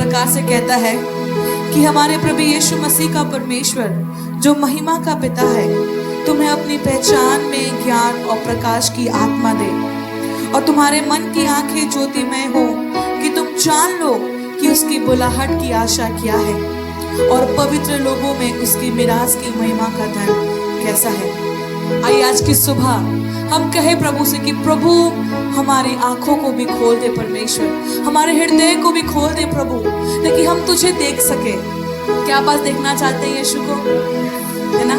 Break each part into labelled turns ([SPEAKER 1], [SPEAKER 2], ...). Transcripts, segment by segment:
[SPEAKER 1] प्रकार से कहता है कि हमारे प्रभु यीशु मसीह का परमेश्वर जो महिमा का पिता है तुम्हें अपनी पहचान में ज्ञान और प्रकाश की आत्मा दे और तुम्हारे मन की आंखें ज्योतिमय हो कि तुम जान लो कि उसकी बुलाहट की आशा क्या है और पवित्र लोगों में उसकी मिरास की महिमा का धन कैसा है। आइए आज की सुबह हम कहे प्रभु से कि प्रभु हमारी आंखों को भी खोल दे परमेश्वर, हमारे हृदय को भी खोल दे प्रभु, ताकि हम तुझे देख सके। क्या बात देखना चाहते हैं यीशु को, है ना?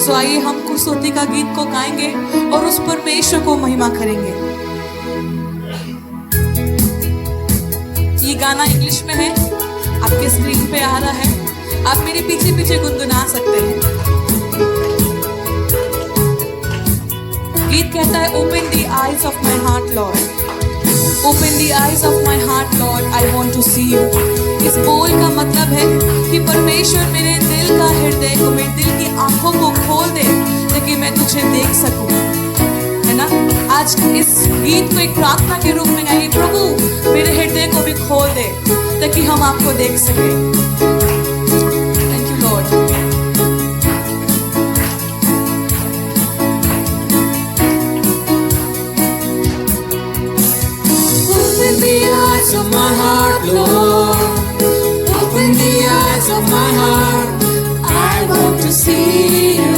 [SPEAKER 1] सो आइए हम कुछ स्तुति का गीत को गाएंगे और उस परमेश्वर को महिमा करेंगे। ये गाना इंग्लिश में है, आपके स्क्रीन पे आ रहा है, आप मेरे पीछे पीछे गुनगुना सकते हैं। गीत कहता है open the eyes of my heart lord, open the eyes of my heart lord, I want to see you. इस बोल का मतलब है कि परमेश्वर मेरे दिल का हृदय को, मेरे दिल की आंखों को खोल दे ताकि मैं तुझे देख सकूं, है ना? आज इस गीत को एक प्रार्थना के रूप में गाइए, प्रभु मेरे हृदय को भी खोल दे ताकि हम आपको देख सके। Thank you Lord.
[SPEAKER 2] Open the eyes of my heart, Lord. Open the eyes of my heart. I want to see you.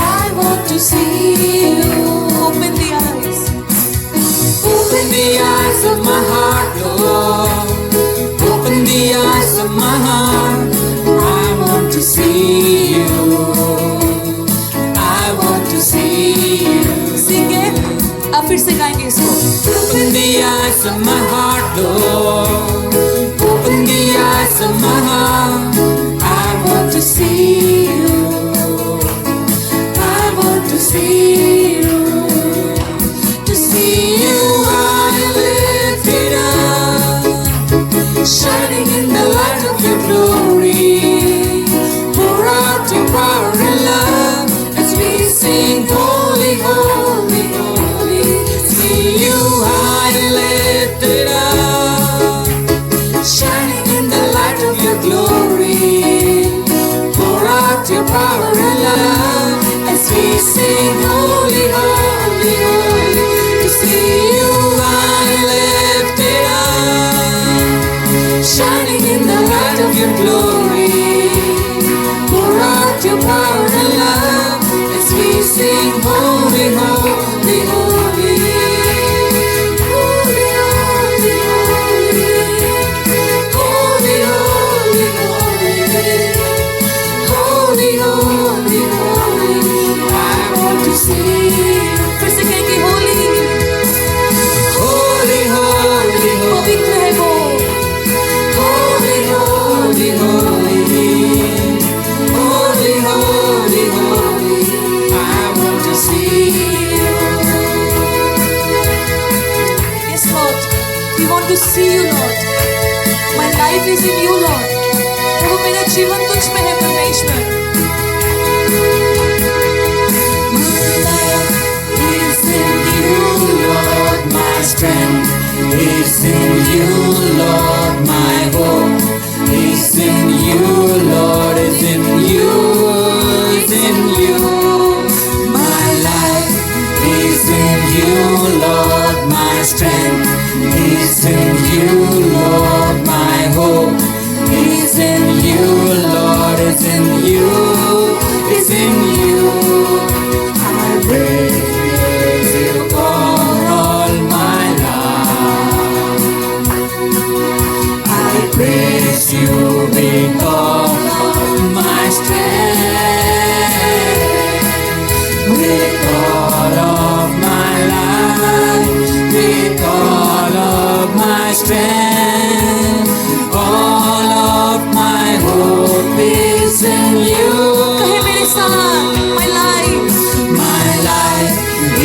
[SPEAKER 2] I want to see you.
[SPEAKER 1] Open the eyes.
[SPEAKER 2] Open the eyes of my heart, Lord. Open the eyes of my heart. I want to see you. I want to see you.
[SPEAKER 1] Sing it. अब फिर से गाएंगे इसको।
[SPEAKER 2] Open the eyes of my heart, Lord. Open the eyes of my heart. I want to see you. I want to see you. To see you high lifted up, shining in the light of your glory. Pour out your power and love as we sing, holy, holy, holy. See you high lifted up, shining in the light of your glory. Pour out your power and love as we sing, holy, holy, holy. To see you high lifted up, shining in the light of your glory. Pour out your power and love as we sing, holy, holy, holy. Holy, holy, holy. Holy, holy, holy. Holy, holy, holy. I want to see you.
[SPEAKER 1] फिर से कहेंगे Holi,
[SPEAKER 2] Holy, holy, holy.
[SPEAKER 1] पवित्र है वो।
[SPEAKER 2] Holy, holy, holy. Holy, holy, holy. I want to see you.
[SPEAKER 1] Yes Lord, we want to see you Lord. My life is in you Lord. प्रभु मेरा जीवन तुझ में है परमेश्वर।
[SPEAKER 2] Is in you, Lord, my strength. Is in you, Lord, my hope. Is in you, Lord, is in you, is in you. My life is in you, Lord, my strength. Is in you, Lord, my hope. Is in you, Lord, is in you, is in you. I praise you for all my life. I praise you because of my strength. With all of my life, with all of my strength, all of my hope is in you.
[SPEAKER 1] कहे मेरे साथ, my life,
[SPEAKER 2] My life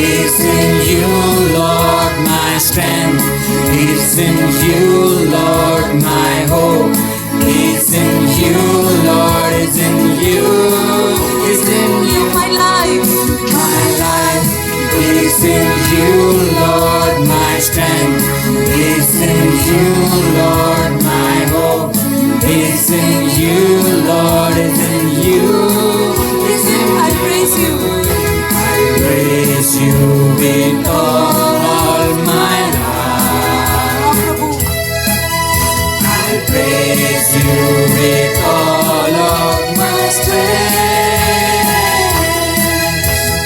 [SPEAKER 2] is in you, Lord, my strength is in you, Lord, my hope is in you, Lord, is in you, is in you.
[SPEAKER 1] my life,
[SPEAKER 2] My life is in you, Lord, my strength is in you, Lord, praise you with all of my strength,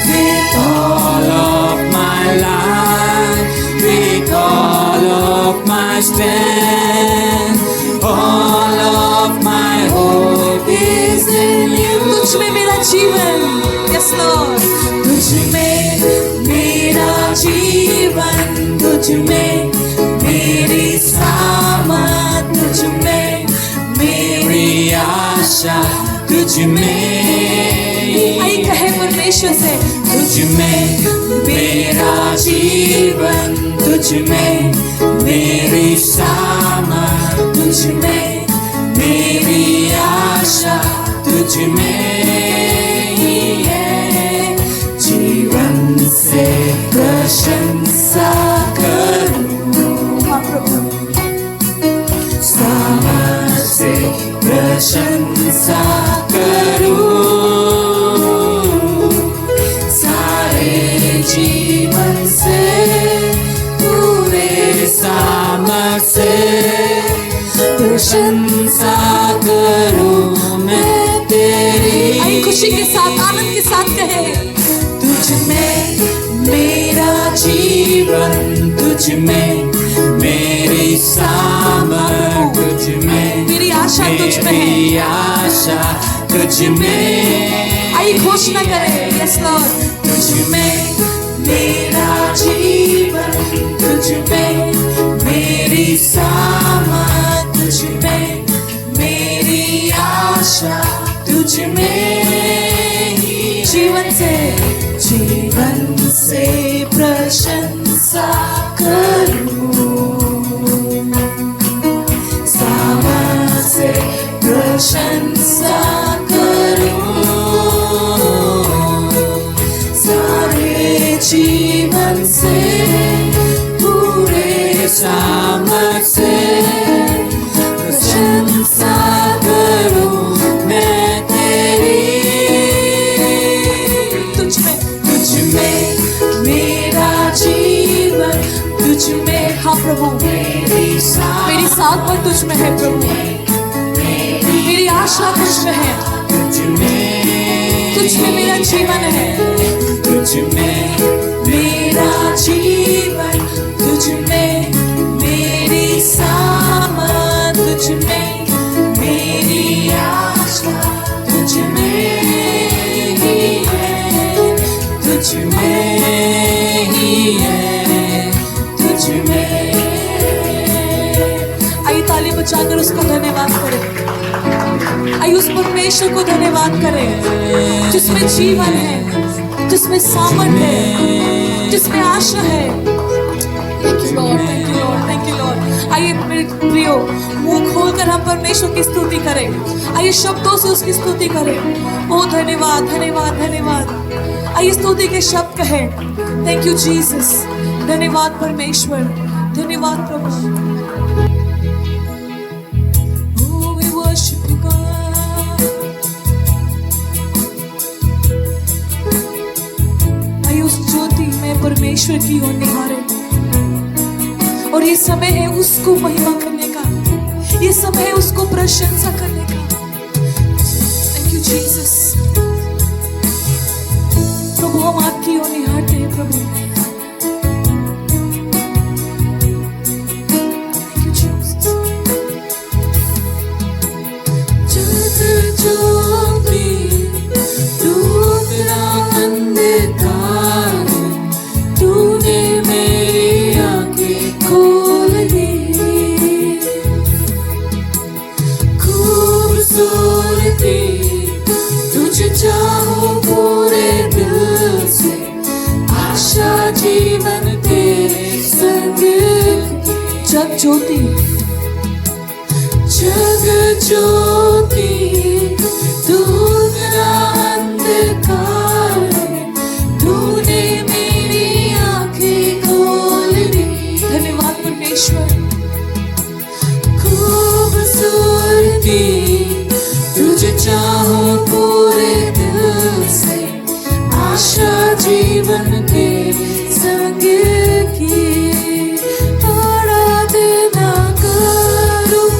[SPEAKER 2] with all of my life, with all of my strength, all of my hope is in you.
[SPEAKER 1] तुझ में मेरा जीवन, yes Lord,
[SPEAKER 2] तुझ में मेरा जीवन, तुझ में मेरी सामर्थ, तुझ में मेरी आशा, तुझ में
[SPEAKER 1] आई कहे परमेश्वर से,
[SPEAKER 2] तुझ में मेरा जीवन, तुझ में मेरी सामर्थ, तुझ में मेरी आशा, तुझ में ही है। जीवन से प्रशंसा करूं,
[SPEAKER 1] हाँ प्रभु,
[SPEAKER 2] सामर्थ से प्रशंसा करूं, सारे जीवन से पूरे सामर्थ से प्रशंसा करूं मैं तेरी।
[SPEAKER 1] आई खुशी के साथ, आनंद के साथ कहे,
[SPEAKER 2] तुझ में मेरा जीवन, तुझ में मेरी सामर्थ, तुझ में
[SPEAKER 1] मेरी आशा तुझ में है।
[SPEAKER 2] मेरी आशा तुझ में।
[SPEAKER 1] आई घोषणा करे, yes Lord,
[SPEAKER 2] तुझ में मेरा जीवन, तुझ में मेरी सामर्थ, तुझ में मेरी आशा, तुझ में ही
[SPEAKER 1] जीवन
[SPEAKER 2] से प्रशंसा करूं, सामर्थ से प्रशंसा करूं, सारे जीवन से पूरे सामर्थ से प्रशंसा करूं मैं तेरी। तुझ में मेरा जीवन, तुझ में
[SPEAKER 1] हाँ प्रभु,
[SPEAKER 2] मेरी
[SPEAKER 1] साथ पर तुझ में है प्रभु, मेरी आशा तुझ में है, तुझ में मेरा जीवन है।
[SPEAKER 2] तुझ में मेरा जीवन, तुझ में मेरी सामर्थ, तुझ में मेरी आशा, तुझ में ही है, तुझ में ही है, तुझ में।
[SPEAKER 1] आई ताली बजाकर उसको धन्यवाद करें, आई उस परमेश्वर को धन्यवाद करें जिसमें जीवन है, जिसमें सामर्थ है, जिसमें आशा है। Thank you Lord, thank you Lord, thank you Lord. आइए मेरे प्रियो, मुंह खोलकर हम परमेश्वर की स्तुति करें, आइए शब्दों से उसकी स्तुति करें। ओ धन्यवाद, धन्यवाद, धन्यवाद। आइए स्तुति के शब्द कहें, थैंक यू जीसस, धन्यवाद परमेश्वर, धन्यवाद प्रभु। Oh, we worship you, God. आइए उस ज्योति में परमेश्वर की ओर निहारे, और ये समय है उसको महिमा करने का, ये समय है उसको प्रशंसा करने का। Thank you Jesus. प्रभु हम आपकी ओर निहारते हैं प्रभु। Thank you Jesus.
[SPEAKER 2] जग ज्योति दूसरा अंधकार, तूने मेरी आंखें खोल दी। खूबसूरती तुझे चाहूं पूरे दिल से, आशा जीवन तेरे संग।
[SPEAKER 1] जग ज्योति,
[SPEAKER 2] जग ज्योति दूसरा अंधकार, तूने मेरी आंखें खोल दी।
[SPEAKER 1] धन्यवाद परमेश्वर।
[SPEAKER 2] खूबसूरती तुझे चाहूं पूरे दिल से, आशा जीवन के संग की। आराधना करूं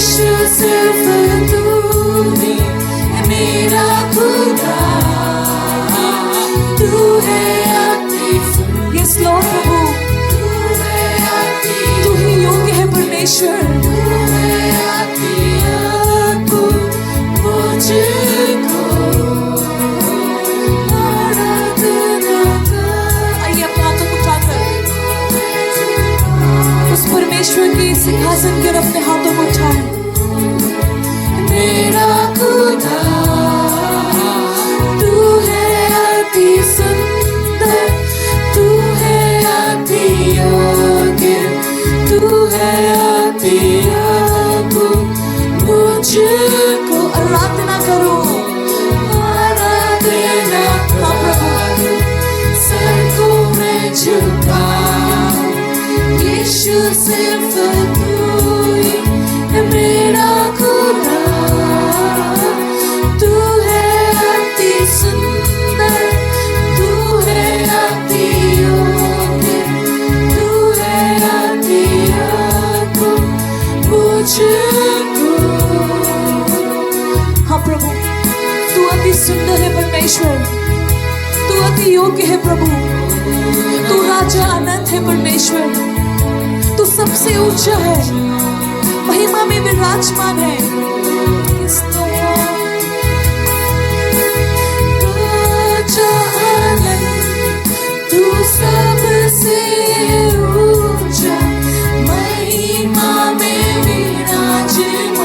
[SPEAKER 1] यीशु सिर्फ तू ही है मेरा खुदा, तू है अति सुंदर। यस लॉर्ड प्रभु, तू है अति, तू ही योग्य है परमेश्वर, तू है अति अद्भुत मुझको आराधना कर। आइए अपने हाथों को उठाकर उस परमेश्वर के सिंहासन के अपने हाथों को उठाएं। मेरा खुदा तू है अति सुंदर, तू है अति योग्य, तू है अति अद्भुत मुझको आराधना करो, आराधना हाँ प्रभु, सर को मैं झुकाऊं। यीशु सिर्फ तू ही है मेरा खुदा, तू है अति सुंदर, तू है अति योग्य, तू है अति अद्भुत मुझको। हाँ प्रभु, तू अति सुंदर है परमेश्वर, तू अति योग्य है प्रभु, तू राजा अनंत है परमेश्वर, तू सबसे ऊंचा है, महिमा में विराजमान है। राजा अनंत, तू सबसे ऊंचा, महिमा में विराजमान।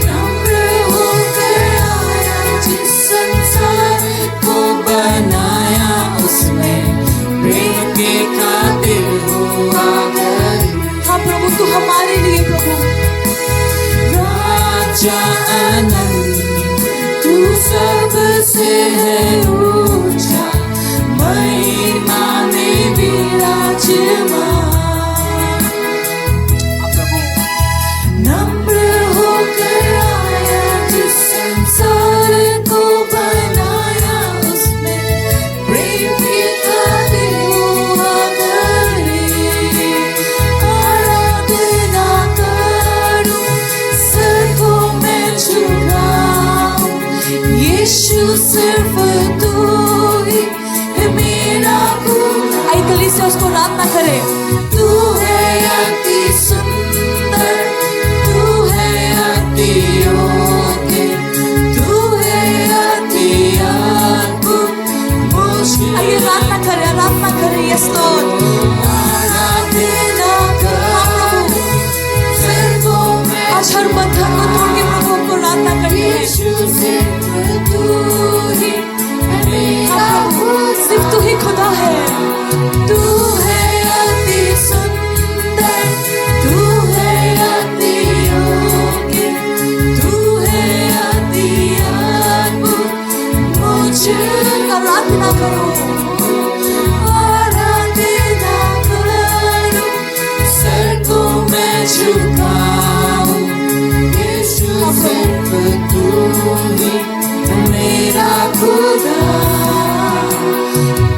[SPEAKER 1] नम्र होकर आया जिस संसार को बनाया, उसमें प्रेम के खातिर हुआ गरीब। हाँ प्रभु, तू हमारे लिए प्रभु राजा अनंत, तू सबसे है ऊंचा, महिमा में विराजमान। प्रभु नम्र होकर आया जिस संसार को बनाया, उसमें प्रेम के खातिर हुआ गरीब। आराधना करूं, सर को मैं झुकाऊं। यीशु सिर्फ तू ही है मेरा खुदा। आई कलीसिया उसको आराधना करे। तू है अति सुंदर, तू है अति योग्य, तू है अति अद्भुत मुझको। आइए आराधना करे, आराधना करे। यस लॉर्ड, आराधना कर प्रभु, आज हर बंधन को तोड़ के प्रभु को आराधना करनी है। यीशु सिर्फ तू ही है मेरा खुदा, सिर्फ तू ही खुदा है। तू है अति सुंदर, तू है अति योग्य, तू है अति अद्भुत मुझको। आराधना करो, आराधना करो, सर को मैं झुकाऊं। यीशु सिर्फ तू ही है मेरा खुदा,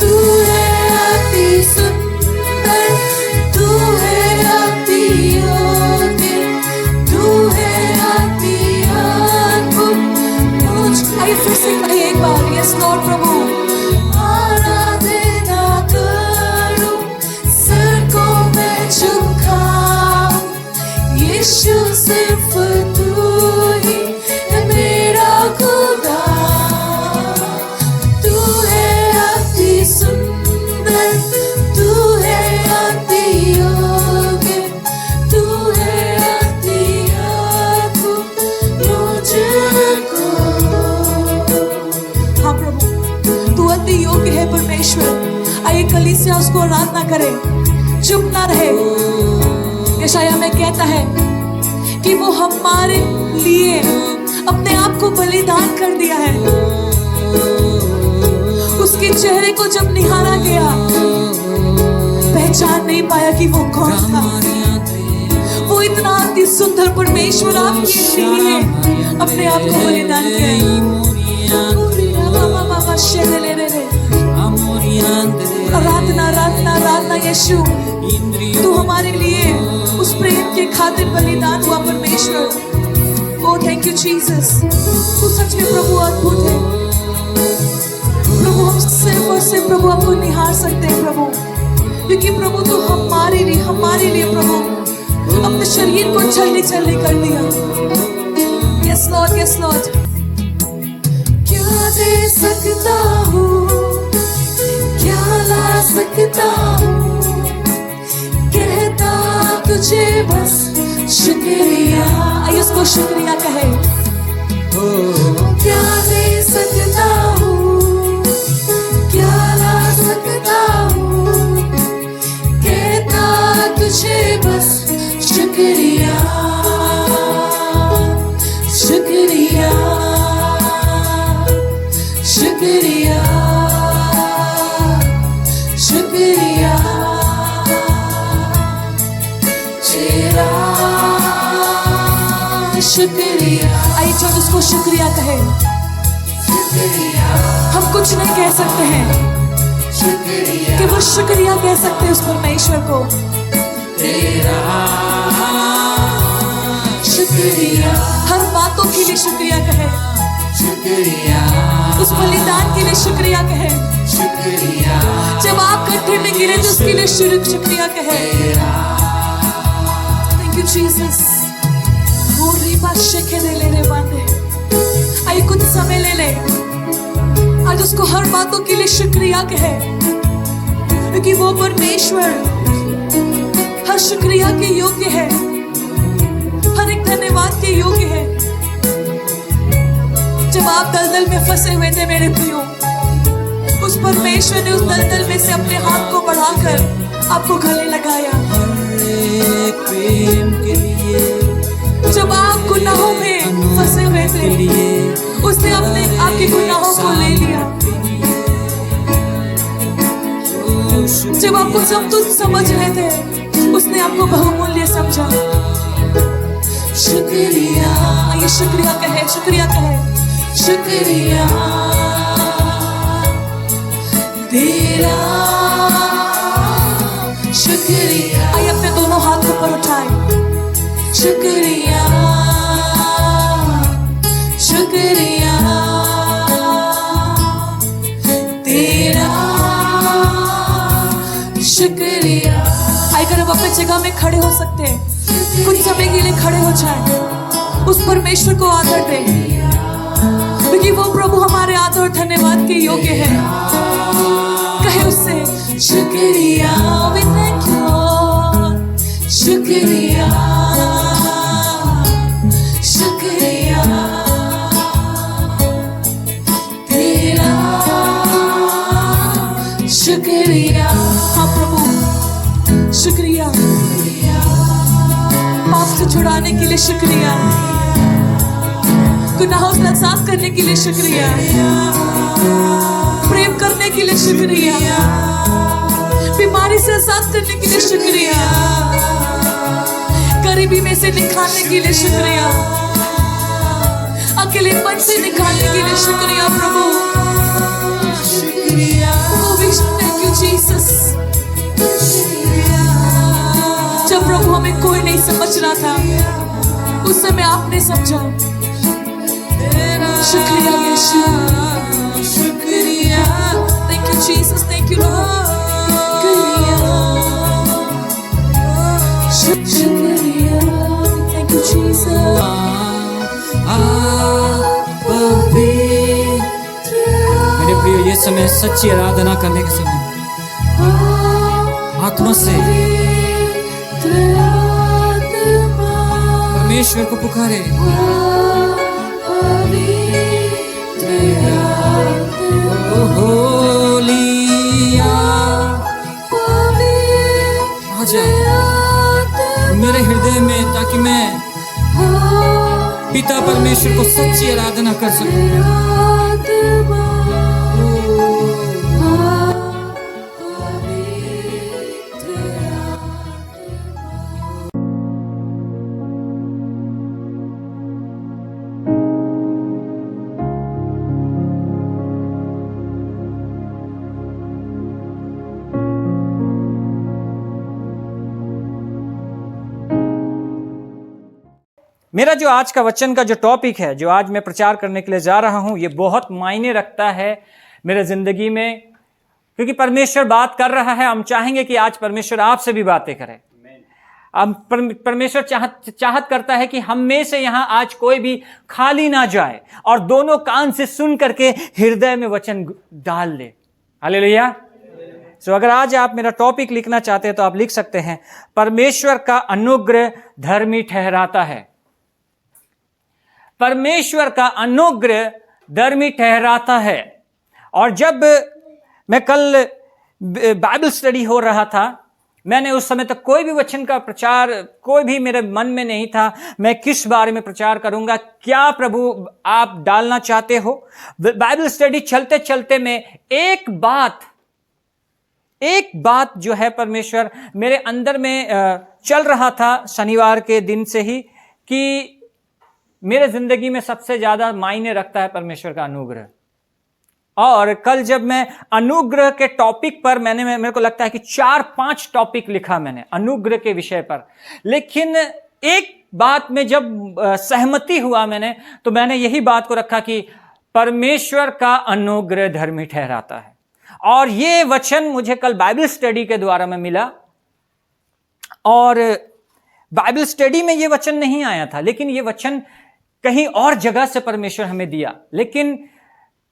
[SPEAKER 1] तू है अति सुंदर, तू है अति योग्य, तू है अति अद्भुत मुझको। आइए फिर से कहिए एक बार। यस लॉर्ड प्रभु, आराधना करूं, सर को मैं झुकाऊं। यीशु सिर्फ तू ही है मेरा खुदा, तू है अति सुंदर, तू है अति योग्य, तू है अति अद्भुत मुझको। हाँ प्रभु, तू अति योग्य है परमेश्वर। आइए कलीसिया उसको आराधना करे, चुप ना रहे। यशायाह में कहता है कि वो हमारे लिए अपने आप को बलिदान कर दिया है। उसके चेहरे को जब निहारा गया, पहचान नहीं पाया कि वो कौन था। वो इतना अति सुंदर परमेश्वर आपके लिए अपने आप को बलिदान किया है। आराधना आराधना आराधना यीशु, तू हमारे लिए उस प्रेम के खातिर बलिदान हुआ परमेश्वर। ओ थैंक यू जीसस, तू सच में प्रभु अद्भुत है। प्रभु हम सिर्फ और सिर्फ प्रभु आपको निहार सकते हैं प्रभु, क्योंकि प्रभु तू हमारे लिए प्रभु अपने शरीर को छलनी छलनी कर दिया। Yes Lord, yes Lord. क्या दे सकता हूँ, क्या ला सकता हूँ, कहता तुझे बस शुक्रिया। आइए उसको शुक्रिया कहे। क्या दे सकता हूँ, क्या ला सकता हूँ, कहता तुझे बस शुक्रिया, शुक्रिया, शुक्रिया, शुक्रिया तेरा, शुक्रिया। आइए जो उसको शुक्रिया कहे। हम कुछ नहीं कह सकते हैं, केवल शुक्रिया कह सकते हैं उस परमेश्वर को। तेरा शुक्रिया, हर बातों के लिए शुक्रिया कहे, शुक्रिया, उस बलिदान के लिए शुक्रिया कहे, शुक्रिया, जब आप कट्ठे में गिरे तो उसके लिए शुक्रिया कहे। Thank you Jesus. आइए कुछ समय ले ले, आज उसको हर बातों के लिए शुक्रिया कहे, क्योंकि वो परमेश्वर हर शुक्रिया के योग्य है, हर एक धन्यवाद के योग्य है। जब आप दलदल में फंसे हुए थे मेरे प्रियो, उस परमेश्वर ने उस दलदल में से अपने हाथ को बढ़ाकर आपको गले लगाया। प्रेम के लिए जब आप गुनाहों में फंसे हुए थे, उसने अपने आपके गुनाहों को ले लिया। जब आपको सब कुछ समझ रहे थे, उसने आपको बहुमूल्य समझा। शुक्रिया, आइए शुक्रिया कहे, शुक्रिया कहे, शुक्रिया तेरा, शुक्रिया। आइए अपने दोनों हाथ ऊपर उठाए। शुक्रिया, शुक्रिया तेरा, शुक्रिया। अगर आप अपने जगह में खड़े हो सकते हैं, कुछ समय के लिए खड़े हो जाए, उस परमेश्वर को आदर दें, क्योंकि वो प्रभु हमारे आदर धन्यवाद के योग्य है। कहे उससे शुक्रिया, we thank you Lord, शुक्रिया, शुक्रिया तेरा, शुक्रिया। हाँ प्रभु शुक्रिया, पाप से छुड़ाने के लिए शुक्रिया, गुनाहों से आजाद करने के लिए शुक्रिया, प्रेम करने के लिए शुक्रिया, बीमारी से आजाद करने के लिए शुक्रिया, गरीबी में से निकालने के लिए शुक्रिया, अकेलेपन से निकालने के लिए शुक्रिया प्रभु। Oh, we thank you Jesus। जब प्रभु हमें कोई नहीं समझ रहा था, उस समय आपने समझा। शुक्रिया यीशु, शुक्रिया। Thank you Jesus, thank you Lord। शुक्रिया, thank you Jesus।
[SPEAKER 2] मेरे प्रिय, ये समय सच्ची आराधना करने के समय आत्मा से परमेश्वर को पुकारे। आजा मेरे हृदय में, ताकि मैं पिता परमेश्वर को सच्ची आराधना कर सकूं।
[SPEAKER 3] मेरा जो आज का वचन का जो टॉपिक है, जो आज मैं प्रचार करने के लिए जा रहा हूं, ये बहुत मायने रखता है मेरे जिंदगी में, क्योंकि परमेश्वर बात कर रहा है। हम चाहेंगे कि आज परमेश्वर आपसे भी बातें करे। अब परमेश्वर चाहत करता है कि हम में से यहां आज कोई भी खाली ना जाए और दोनों कान से सुन करके हृदय में वचन डाल ले। हालेलुया। सो अगर आज आप मेरा टॉपिक लिखना चाहते हैं तो आप लिख सकते हैं, परमेश्वर का अनुग्रह धर्मी ठहराता है। परमेश्वर का अनुग्रह धर्मी ठहराता है। और जब मैं कल बाइबल स्टडी हो रहा था, मैंने उस समय तक कोई भी वचन का प्रचार कोई भी मेरे मन में नहीं था। मैं किस बारे में प्रचार करूंगा, क्या प्रभु आप डालना चाहते हो। बाइबल स्टडी चलते चलते में एक बात जो है परमेश्वर मेरे अंदर में चल रहा था शनिवार के दिन से ही, कि मेरे जिंदगी में सबसे ज्यादा मायने रखता है परमेश्वर का अनुग्रह। और कल जब मैं अनुग्रह के टॉपिक पर मेरे को लगता है कि 4-5 टॉपिक लिखा मैंने अनुग्रह के विषय पर, लेकिन एक बात में जब सहमति हुआ तो मैंने यही बात को रखा कि परमेश्वर का अनुग्रह धर्मी ठहराता है। और ये वचन मुझे कल बाइबल स्टडी के द्वारा में मिला, और बाइबल स्टडी में ये वचन नहीं आया था, लेकिन ये वचन कहीं और जगह से परमेश्वर हमें दिया। लेकिन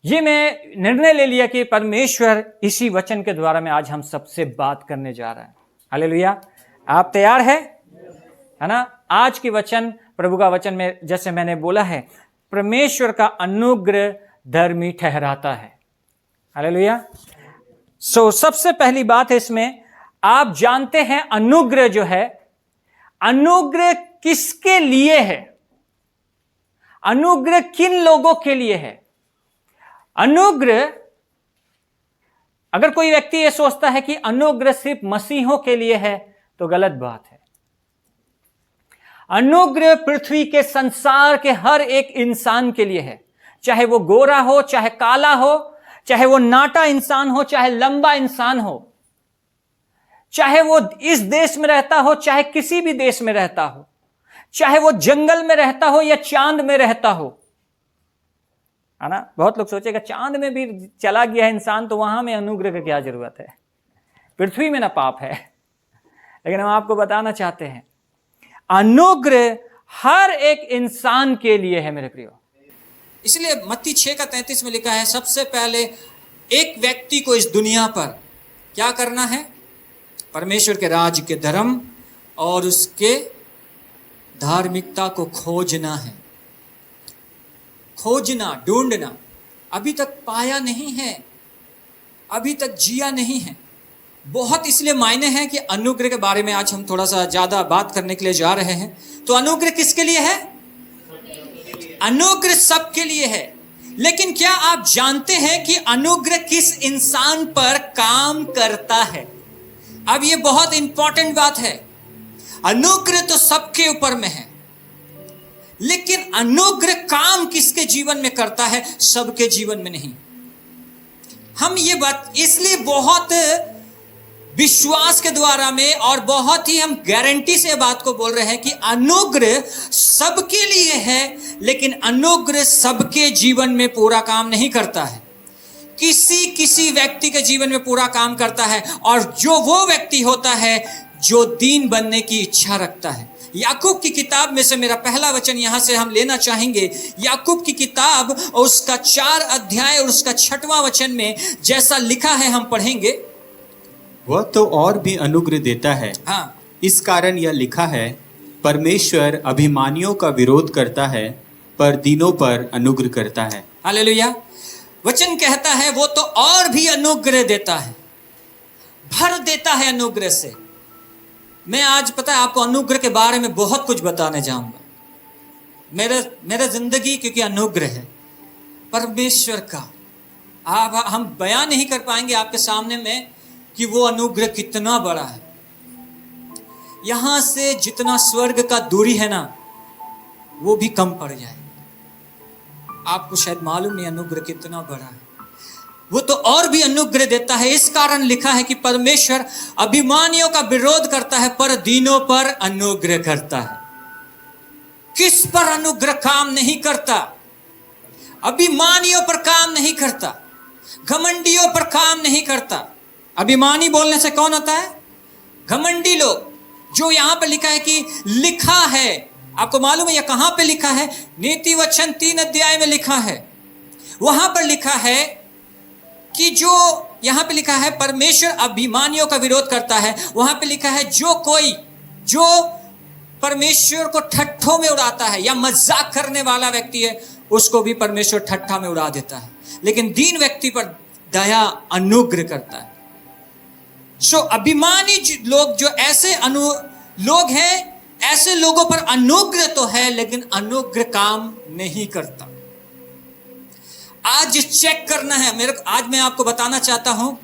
[SPEAKER 3] ये मैं निर्णय ले लिया कि परमेश्वर इसी वचन के द्वारा में आज हम सबसे बात करने जा रहा है। हालेलुया। आप तैयार है ना। आज की वचन, प्रभु का वचन में जैसे मैंने बोला है, परमेश्वर का अनुग्रह धर्मी ठहराता है। हालेलुया। सबसे पहली बात है इसमें, आप जानते हैं अनुग्रह जो है, अनुग्रह किसके लिए है, अनुग्रह किन लोगों के लिए है। अनुग्रह, अगर कोई व्यक्ति यह सोचता है कि अनुग्रह सिर्फ मसीहों के लिए है तो गलत बात है। अनुग्रह पृथ्वी के संसार के हर एक इंसान के लिए है, चाहे वो गोरा हो, चाहे काला हो, चाहे वो नाटा इंसान हो, चाहे लंबा इंसान हो, चाहे वो इस देश में रहता हो, चाहे किसी भी देश में रहता हो, चाहे वो जंगल में रहता हो या चांद में रहता हो, है ना। बहुत लोग सोचेगा चांद में भी चला गया इंसान तो वहां में अनुग्रह की क्या जरूरत है, पृथ्वी में ना पाप है। लेकिन हम आपको बताना चाहते हैं, अनुग्रह हर एक इंसान के लिए है मेरे प्रियो।
[SPEAKER 2] इसलिए मत्ती 6:33 में लिखा है, सबसे पहले एक व्यक्ति को इस दुनिया पर क्या करना है, परमेश्वर के राज्य के धर्म और उसके धार्मिकता को खोजना है। खोजना, ढूंढना। अभी तक पाया नहीं है, अभी तक जिया नहीं है। बहुत इसलिए मायने हैं कि अनुग्रह के बारे में आज हम थोड़ा सा ज्यादा बात करने के लिए जा रहे हैं। तो अनुग्रह किसके लिए है? अनुग्रह सबके लिए है। लेकिन क्या आप जानते हैं कि अनुग्रह किस इंसान पर काम करता है? अब ये बहुत इंपॉर्टेंट बात है। अनुग्रह तो सबके ऊपर में है, लेकिन अनुग्रह काम किसके जीवन में करता है? सबके जीवन में नहीं। हम ये बात इसलिए बहुत विश्वास के द्वारा में और बहुत ही हम गारंटी से बात को बोल रहे हैं कि अनुग्रह सबके लिए है, लेकिन अनुग्रह सबके जीवन में पूरा काम नहीं करता है। किसी व्यक्ति के जीवन में पूरा काम करता है, और जो वो व्यक्ति होता है जो दीन बनने की इच्छा रखता है। याकूब की किताब में से मेरा पहला वचन यहां से हम लेना चाहेंगे। याकूब की किताब और उसका 4 अध्याय और उसका 6वां वचन में जैसा लिखा है हम पढ़ेंगे।
[SPEAKER 4] वह तो और भी अनुग्रह देता है।
[SPEAKER 2] हाँ,
[SPEAKER 4] इस कारण यह लिखा है, परमेश्वर अभिमानियों का विरोध करता है पर दीनों पर अनुग्रह करता है।
[SPEAKER 2] हालेलुया। वचन कहता है वो तो और भी अनुग्रह देता है, भर देता है अनुग्रह से। मैं आज पता है आपको अनुग्रह के बारे में बहुत कुछ बताने जाऊंगा। मेरा जिंदगी क्योंकि अनुग्रह है परमेश्वर का। हम बयान नहीं कर पाएंगे आपके सामने में कि वो अनुग्रह कितना बड़ा है। यहां से जितना स्वर्ग का दूरी है ना, वो भी कम पड़ जाए। आपको शायद मालूम नहीं अनुग्रह कितना बड़ा है। वो तो और भी अनुग्रह देता है। इस कारण लिखा है कि परमेश्वर अभिमानियों का विरोध करता है पर दीनों पर अनुग्रह करता है। किस पर अनुग्रह काम नहीं करता? अभिमानियों पर काम नहीं करता, घमंडियों पर काम नहीं करता। अभिमानी बोलने से कौन होता है? घमंडी लोग। जो यहां पर लिखा है कि लिखा है, आपको मालूम है यह कहां पे लिखा है? नीति वचन 3 अध्याय में लिखा है। वहां पर लिखा है कि जो यहां पे लिखा है परमेश्वर अभिमानियों का विरोध करता है। वहां पे लिखा है जो परमेश्वर को ठट्ठों में उड़ाता है या मजाक करने वाला व्यक्ति है, उसको भी परमेश्वर ठट्ठा में उड़ा देता है, लेकिन दीन व्यक्ति पर दया अनुग्रह करता है। सो अभिमानी लोग जो ऐसे लोग हैं, ऐसे लोगों पर अनुग्रह तो है लेकिन अनुग्रह काम नहीं करता। आज चेक करना है मेरे को। आज मैं आपको बताना चाहता हूं,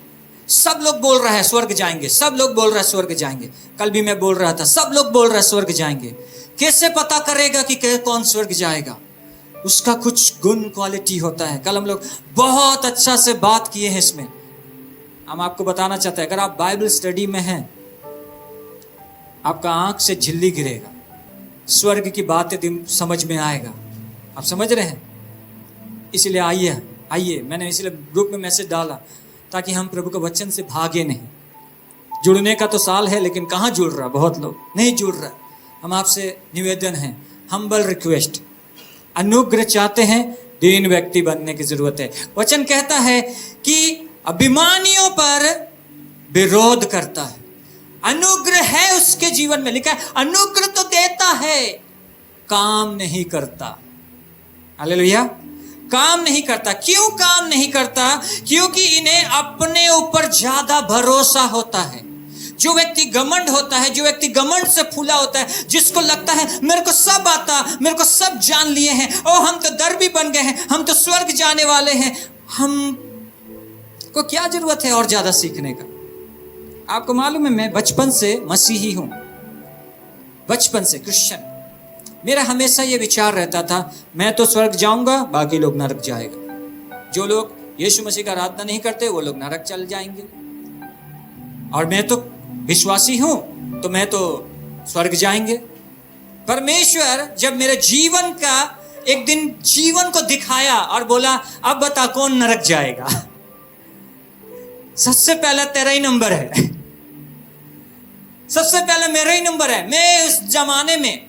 [SPEAKER 2] सब लोग बोल रहा है स्वर्ग जाएंगे, सब लोग बोल रहा है स्वर्ग जाएंगे। कल भी मैं बोल रहा था, सब लोग बोल रहा है स्वर्ग जाएंगे। कैसे पता करेगा कि कौन स्वर्ग जाएगा? उसका कुछ गुण क्वालिटी होता है। कल हम लोग बहुत अच्छा से बात किए हैं इसमें। हम आपको बताना चाहते हैं, अगर आप बाइबल स्टडी में हैं, आपका आंख से झिल्ली गिरेगा, स्वर्ग की बातें दिन समझ में आएगा। आप समझ रहे हैं? इसलिए आइए मैंने इसलिए ग्रुप में मैसेज डाला ताकि हम प्रभु के वचन से भागे नहीं। जुड़ने का तो साल है, लेकिन कहाँ जुड़ रहा? बहुत लोग नहीं जुड़ रहा। हम आपसे निवेदन है, हम्बल रिक्वेस्ट, अनुग्रह चाहते हैं, दीन व्यक्ति बनने की जरूरत है। वचन कहता है कि अभिमानियों पर विरोध करता है। अनुग्रह है उसके जीवन में, लिखा है अनुग्रह तो देता है, काम नहीं करता। हालेलुया। काम नहीं करता। क्यों काम नहीं करता? क्योंकि इन्हें अपने ऊपर ज्यादा भरोसा होता है। जो व्यक्ति घमंड होता है, जो व्यक्ति घमंड से फूला होता है, जिसको लगता है मेरे को सब आता, मेरे को सब जान लिए हैं, ओ हम तो दर्बी बन गए हैं, हम तो स्वर्ग जाने वाले हैं, हम को क्या जरूरत है और ज्यादा सीखने का? आपको मालूम है मैं बचपन से मसीही हूं, बचपन से क्रिश्चियन। मेरा हमेशा ये विचार रहता था, मैं तो स्वर्ग जाऊंगा, बाकी लोग नरक जाएगा। जो लोग यीशु मसीह का आराधना नहीं करते वो लोग नरक चल जाएंगे, और मैं तो विश्वासी हूं तो मैं तो स्वर्ग जाएंगे। परमेश्वर जब मेरे जीवन का एक दिन जीवन को दिखाया और बोला अब बता कौन नरक जाएगा, सबसे पहला तेरा ही नंबर है, सबसे पहले मेरा ही नंबर है। मैं उस जमाने में,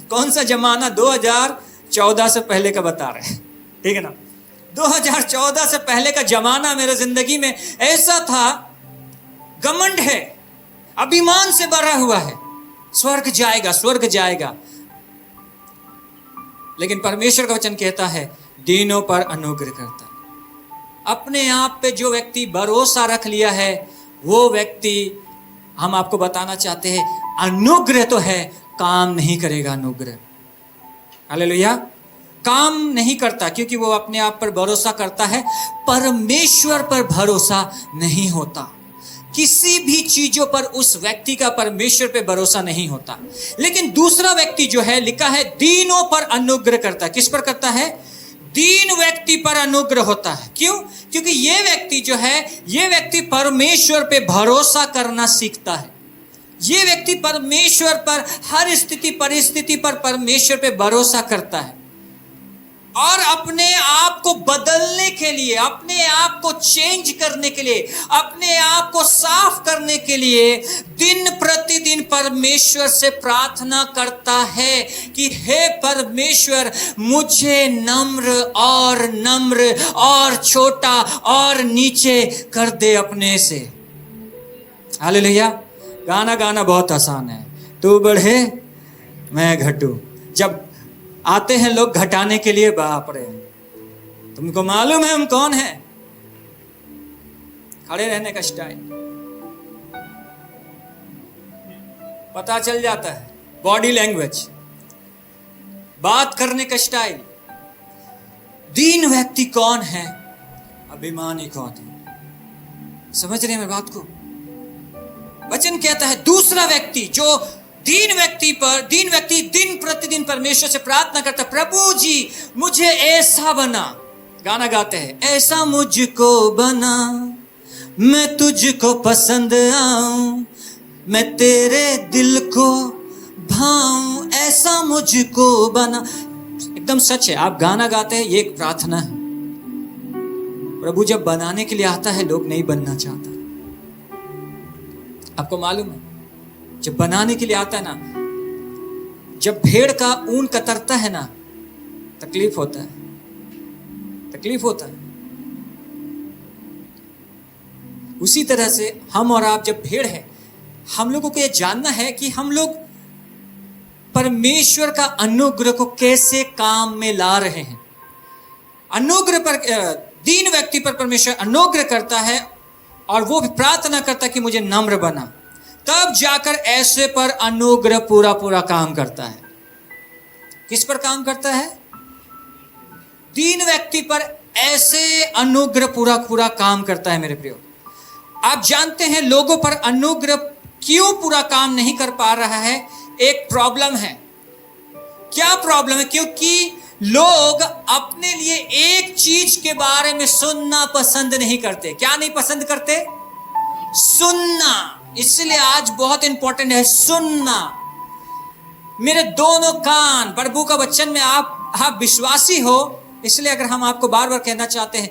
[SPEAKER 2] कौन सा जमाना, 2014 से पहले का बता रहे हैं, ठीक है ना? 2014 से पहले का जमाना मेरे जिंदगी में ऐसा था, घमंड है, अभिमान से भरा हुआ है, स्वर्ग जाएगा स्वर्ग जाएगा। लेकिन परमेश्वर का वचन कहता है दीनों पर अनुग्रह करता है। अपने आप पे जो व्यक्ति भरोसा रख लिया है वो व्यक्ति, हम आपको बताना चाहते हैं, अनुग्रह तो है, काम नहीं करेगा अनुग्रह। हालेलुया। काम नहीं करता क्योंकि वो अपने आप पर भरोसा करता है, परमेश्वर पर भरोसा नहीं होता। किसी भी चीजों पर उस व्यक्ति का परमेश्वर पे भरोसा नहीं होता। लेकिन दूसरा व्यक्ति जो है, लिखा है दीनों पर अनुग्रह करता है। किस पर करता है? दीन व्यक्ति पर अनुग्रह होता है। क्यों? क्योंकि ये व्यक्ति जो है, ये व्यक्ति परमेश्वर पे भरोसा करना सीखता है। ये व्यक्ति परमेश्वर पर हर स्थिति परिस्थिति पर परमेश्वर पे भरोसा करता है, और अपने आप को बदलने के लिए, अपने आप को चेंज करने के लिए, अपने आप को साफ करने के लिए दिन प्रतिदिन परमेश्वर से प्रार्थना करता है कि हे परमेश्वर, मुझे नम्र और छोटा और नीचे कर दे अपने से। हालेलुया। गाना बहुत आसान है, तू बढ़े मैं घटूं। जब आते हैं लोग घटाने के लिए, बाप रे, तुमको मालूम है हम कौन हैं? खड़े रहने का स्टाइल पता चल जाता है, बॉडी लैंग्वेज, बात करने का स्टाइल। दीन व्यक्ति कौन है, अभिमानी कौन है? समझ रहे हैं मेरी बात को? वचन कहता है दूसरा व्यक्ति, जो दीन व्यक्ति दिन प्रतिदिन परमेश्वर से प्रार्थना करता, प्रभु जी मुझे ऐसा बना। गाना गाते हैं, ऐसा मुझको बना मैं तुझको पसंद आऊं, मैं तेरे दिल को भाऊं, ऐसा मुझको बना। एकदम सच है, आप गाना गाते हैं, ये एक प्रार्थना है। प्रभु जब बनाने के लिए आता है, लोग नहीं बनना चाहता। आपको मालूम है, जब बनाने के लिए आता है ना, जब भेड़ का ऊन कतरता है ना, तकलीफ होता है, तकलीफ होता है। उसी तरह से हम और आप जब भेड़ हैं, हम लोगों को यह जानना है कि हम लोग परमेश्वर का अनुग्रह को कैसे काम में ला रहे हैं। अनुग्रह पर, दीन व्यक्ति पर परमेश्वर अनुग्रह करता है और वो भी प्रार्थना करता है कि मुझे नम्र बना, तब जाकर ऐसे पर अनुग्रह पूरा पूरा काम करता है। किस पर काम करता है? दीन व्यक्ति पर ऐसे अनुग्रह पूरा पूरा काम करता है। मेरे प्रियो, आप जानते हैं लोगों पर अनुग्रह क्यों पूरा काम नहीं कर पा रहा है? एक प्रॉब्लम है। क्या प्रॉब्लम है? क्योंकि लोग अपने लिए एक चीज के बारे में सुनना पसंद नहीं करते। क्या नहीं पसंद करते? सुनना। इसलिए आज बहुत इंपॉर्टेंट है सुनना। मेरे दोनों कान, प्रभु का वचन में आप विश्वासी हो, इसलिए अगर हम आपको बार बार कहना चाहते हैं,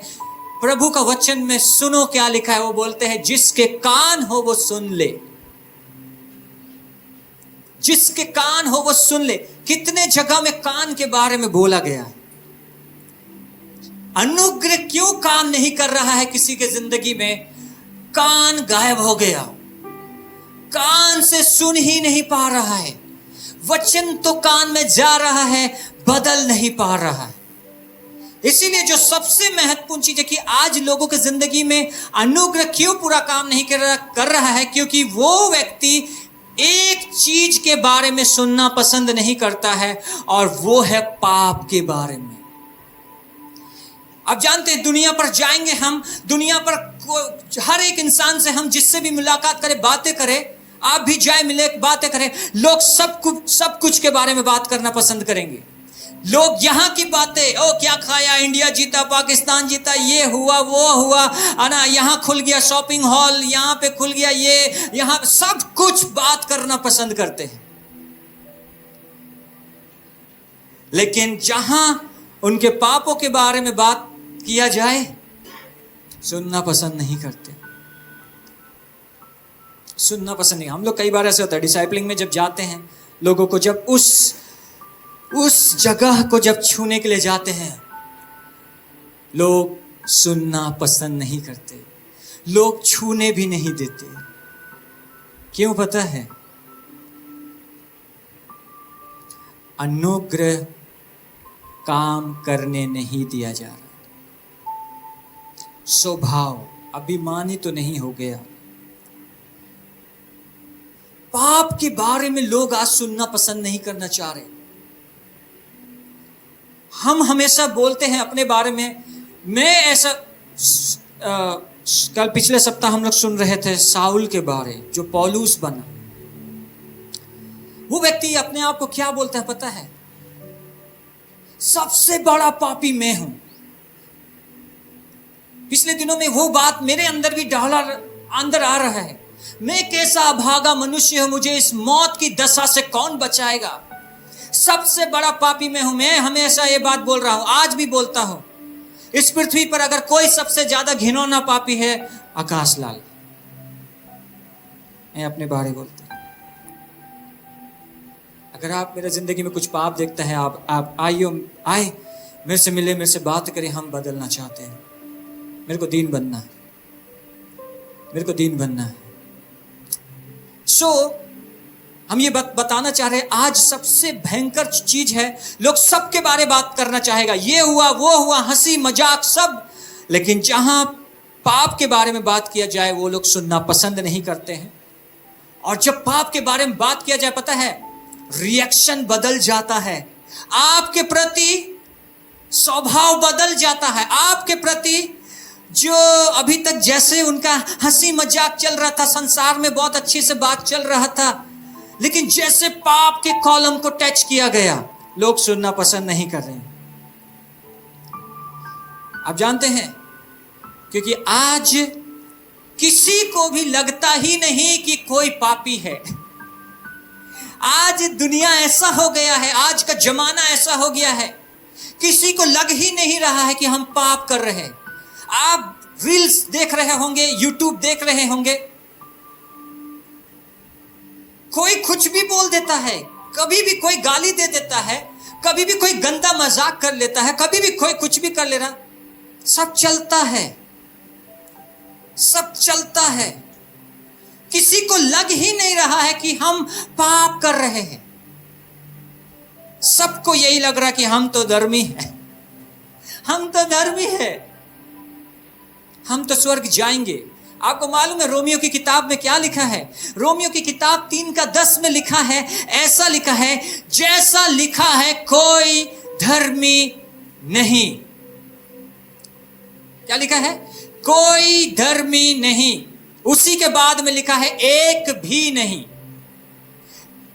[SPEAKER 2] प्रभु का वचन में सुनो क्या लिखा है। वो बोलते हैं जिसके कान हो वो सुन ले, जिसके कान हो वो सुन ले। कितने जगह में कान के बारे में बोला गया है। अनुग्रह क्यों काम नहीं कर रहा है किसी के जिंदगी में? कान गायब हो गया, कान से सुन ही नहीं पा रहा है। वचन तो कान में जा रहा है, बदल नहीं पा रहा है। इसीलिए जो सबसे महत्वपूर्ण चीज है कि आज लोगों की जिंदगी में अनुग्रह क्यों पूरा काम नहीं कर रहा है, क्योंकि वो व्यक्ति एक चीज के बारे में सुनना पसंद नहीं करता है, और वो है पाप के बारे में। आप जानते हैं दुनिया पर जाएंगे हम, दुनिया पर हर एक इंसान से हम जिससे भी मुलाकात करें, बातें करें, आप भी जाए मिले बातें करें, लोग सब कुछ के बारे में बात करना पसंद करेंगे। लोग यहाँ की बातें, ओ क्या खाया, इंडिया जीता, पाकिस्तान जीता, ये हुआ वो हुआ, ना यहाँ खुल गया शॉपिंग हॉल, यहाँ पे खुल गया ये, यहाँ सब कुछ बात करना पसंद करते हैं। लेकिन जहां उनके पापों के बारे में बात किया जाए, सुनना पसंद नहीं करते, सुनना पसंद नहीं। हम लोग कई बार ऐसे होता है, डिसाइपलिंग में जब जाते हैं, लोगों को जब उस जगह को जब छूने के लिए जाते हैं, लोग सुनना पसंद नहीं करते, लोग छूने भी नहीं देते। क्यों पता है? अनुग्रह काम करने नहीं दिया जा रहा। स्वभाव अभिमानी तो नहीं हो गया। पाप के बारे में लोग आज सुनना पसंद नहीं करना चाह रहे। हम हमेशा बोलते हैं अपने बारे में, मैं ऐसा कल पिछले सप्ताह हम लोग सुन रहे थे साउल के बारे, जो पौलुस बना। वो व्यक्ति अपने आप को क्या बोलता है पता है? सबसे बड़ा पापी मैं हूं। पिछले दिनों में वो बात मेरे अंदर भी अंदर आ रहा है। मैं कैसा अभागा मनुष्य हूं, मुझे इस मौत की दशा से कौन बचाएगा? सबसे बड़ा पापी मैं हूं। मैं हमेशा ये बात बोल रहा हूं, आज भी बोलता हूं। इस पृथ्वी पर अगर कोई सबसे ज्यादा घिनौना पापी है, आकाश लाल। मैं अपने बारे बोलता हूं। अगर आप मेरे जिंदगी में कुछ पाप देखते हैं, आप आए मेरे से मिले, मेरे से बात करें, हम बदलना चाहते हैं। मेरे को दीन बनना है, मेरे को दीन बनना है। हम ये बताना चाह रहे हैं, आज सबसे भयंकर चीज है, लोग सबके बारे बात करना चाहेगा, ये हुआ वो हुआ, हंसी मजाक सब, लेकिन जहां पाप के बारे में बात किया जाए, वो लोग सुनना पसंद नहीं करते हैं। और जब पाप के बारे में बात किया जाए, पता है, रिएक्शन बदल जाता है, आपके प्रति स्वभाव बदल जाता है। आपके प्रति जो अभी तक जैसे उनका हंसी मजाक चल रहा था, संसार में बहुत अच्छी से बात चल रहा था, लेकिन जैसे पाप के कॉलम को टच किया गया, लोग सुनना पसंद नहीं कर रहे हैं। आप जानते हैं, क्योंकि आज किसी को भी लगता ही नहीं कि कोई पापी है। आज आज दुनिया ऐसा हो गया है, आज का जमाना ऐसा हो गया है, किसी को लग ही नहीं रहा है कि हम पाप कर रहे हैं। आप रील्स देख रहे होंगे, यूट्यूब देख रहे होंगे, कोई कुछ भी बोल देता है, कभी भी कोई गाली दे देता है, कभी भी कोई गंदा मजाक कर लेता है, कभी भी कोई कुछ भी कर ले रहा, सब चलता है, सब चलता है। किसी को लग ही नहीं रहा है कि हम पाप कर रहे हैं। सबको यही लग रहा कि हम तो धर्मी हैं, हम तो धर्मी हैं, हम तो स्वर्ग जाएंगे। आपको मालूम है रोमियो की किताब में क्या लिखा है? रोमियो की किताब 3:10 में लिखा है, ऐसा लिखा है, जैसा लिखा है कोई धर्मी नहीं। क्या लिखा है? कोई धर्मी नहीं। उसी के बाद में लिखा है एक भी नहीं।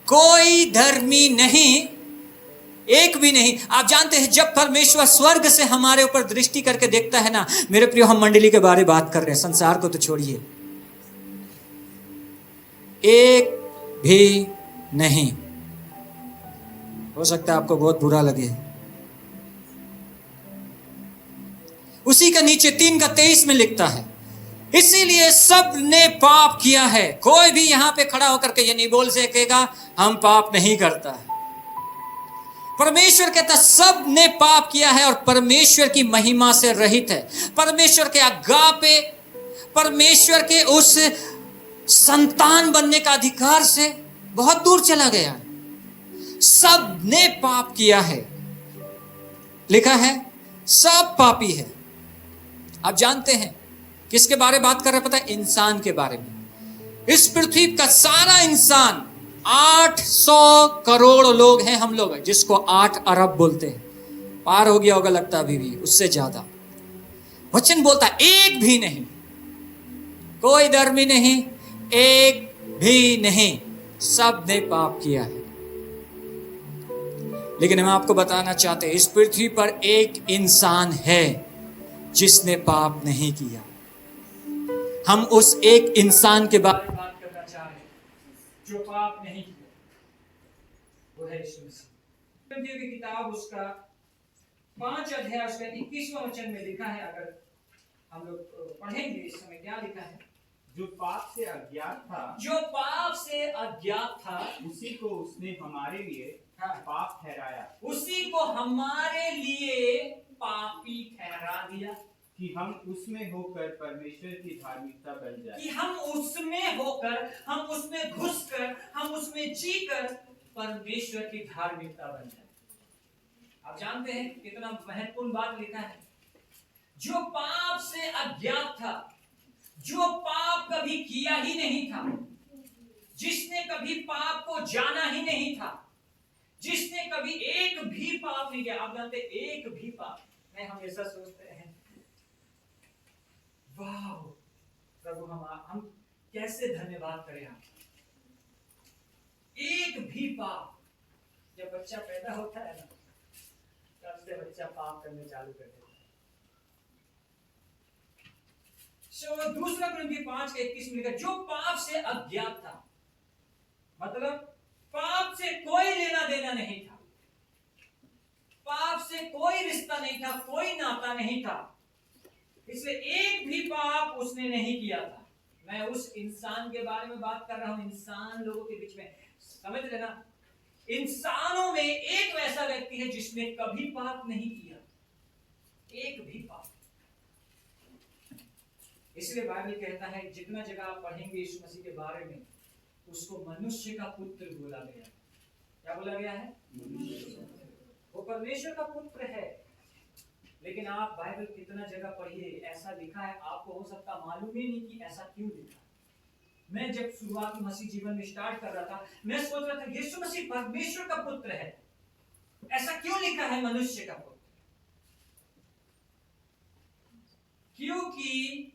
[SPEAKER 2] कोई धर्मी नहीं, एक भी नहीं। आप जानते हैं जब परमेश्वर स्वर्ग से हमारे ऊपर दृष्टि करके देखता है ना, मेरे प्रियो, हम मंडली के बारे में बात कर रहे हैं, संसार को तो छोड़िए, एक भी नहीं। हो सकता है आपको बहुत बुरा लगे। उसी का नीचे 3:23 में लिखता है, इसीलिए सब ने पाप किया है। कोई भी यहां पे खड़ा होकर के ये नहीं बोल सकेगा हम पाप नहीं करता है। परमेश्वर कहता सब ने पाप किया है और परमेश्वर की महिमा से रहित है। परमेश्वर के अगापे, परमेश्वर के उस संतान बनने का अधिकार से बहुत दूर चला गया। सब ने पाप किया है, लिखा है सब पापी है। आप जानते हैं किसके बारे में बात कर रहे हैं? पता है? इंसान के बारे में। इस पृथ्वी का सारा इंसान, 800 करोड़ लोग हैं हम लोग, जिसको 8 अरब बोलते हैं। पार हो गया होगा लगता अभी भी, उससे ज्यादा। वचन बोलता है एक भी नहीं, कोई धर्मी नहीं, एक भी नहीं, सब ने पाप किया है। लेकिन हम आपको बताना चाहते हैं, इस पृथ्वी पर एक इंसान है जिसने पाप नहीं किया। हम उस एक इंसान के बारे में बात करना चाह रहे हैं जो पाप नहीं किया, वो है यीशु मसीह। कुरिन्थियों की किताब उसका 5 अध्याय उसका 21वां वचन में लिखा है। अगर हम लोग पढ़ेंगे इस समय क्या लिखा है?
[SPEAKER 4] जो पाप से अज्ञात था,
[SPEAKER 2] जो पाप से अज्ञात था,
[SPEAKER 4] उसी को उसने हमारे लिए
[SPEAKER 2] हाँ,
[SPEAKER 4] पाप ठहराया,
[SPEAKER 2] उसी को हमारे लिए पापी ठहरा दिया,
[SPEAKER 4] कि हम उसमें होकर परमेश्वर की धार्मिकता बन जाए।
[SPEAKER 2] कि हम उसमें होकर, हम उसमें घुसकर, हम उसमें जीकर परमेश्वर की धार्मिकता बन जाए। आप जानते हैं कितना महत्वपूर्ण बात लिखा है? जो पाप से अज्ञात था, जो पाप कभी किया ही नहीं था, जिसने कभी पाप को जाना ही नहीं था, जिसने कभी एक भी पाप नहीं किया। आप जानते एक भी पाप में हमेशा सोचते हैं वाह प्रभु, हम कैसे धन्यवाद करें आप। एक भी पाप, जब बच्चा पैदा होता है ना, तब से बच्चा पाप करने चालू कर देता है। दूसरा कुरिन्थियों 5:21 में लिखा, जो पाप से अज्ञात था, मतलब पाप से कोई लेना देना नहीं था, पाप से कोई रिश्ता नहीं था, कोई नाता नहीं था, इसलिए एक भी पाप उसने नहीं किया था। मैं उस इंसान के बारे में बात कर रहा हूं, इंसान लोगों के बीच में। समझ लेना, इंसानों में एक वैसा व्यक्ति है जिसने कभी पाप नहीं किया, एक भी पाप। इसलिए बाइबल कहता है, जितना जगह आप पढ़ेंगे यीशु मसीह के बारे में, उसको मनुष्य का पुत्र बोला गया है। क्या बोला गया है? वो परमेश्वर का पुत्र है। लेकिन आप बाइबल कितना जगह पढ़िए, ऐसा लिखा है, आपको हो सकता मालूम ही नहीं कि ऐसा क्यों लिखा। मैं जब शुरुआत में मसीह जीवन में स्टार्ट कर रहा था, मैं सोच रहा था यीशु मसीह परमेश्वर का पुत्र है, ऐसा क्यों लिखा है मनुष्य का पुत्र? क्योंकि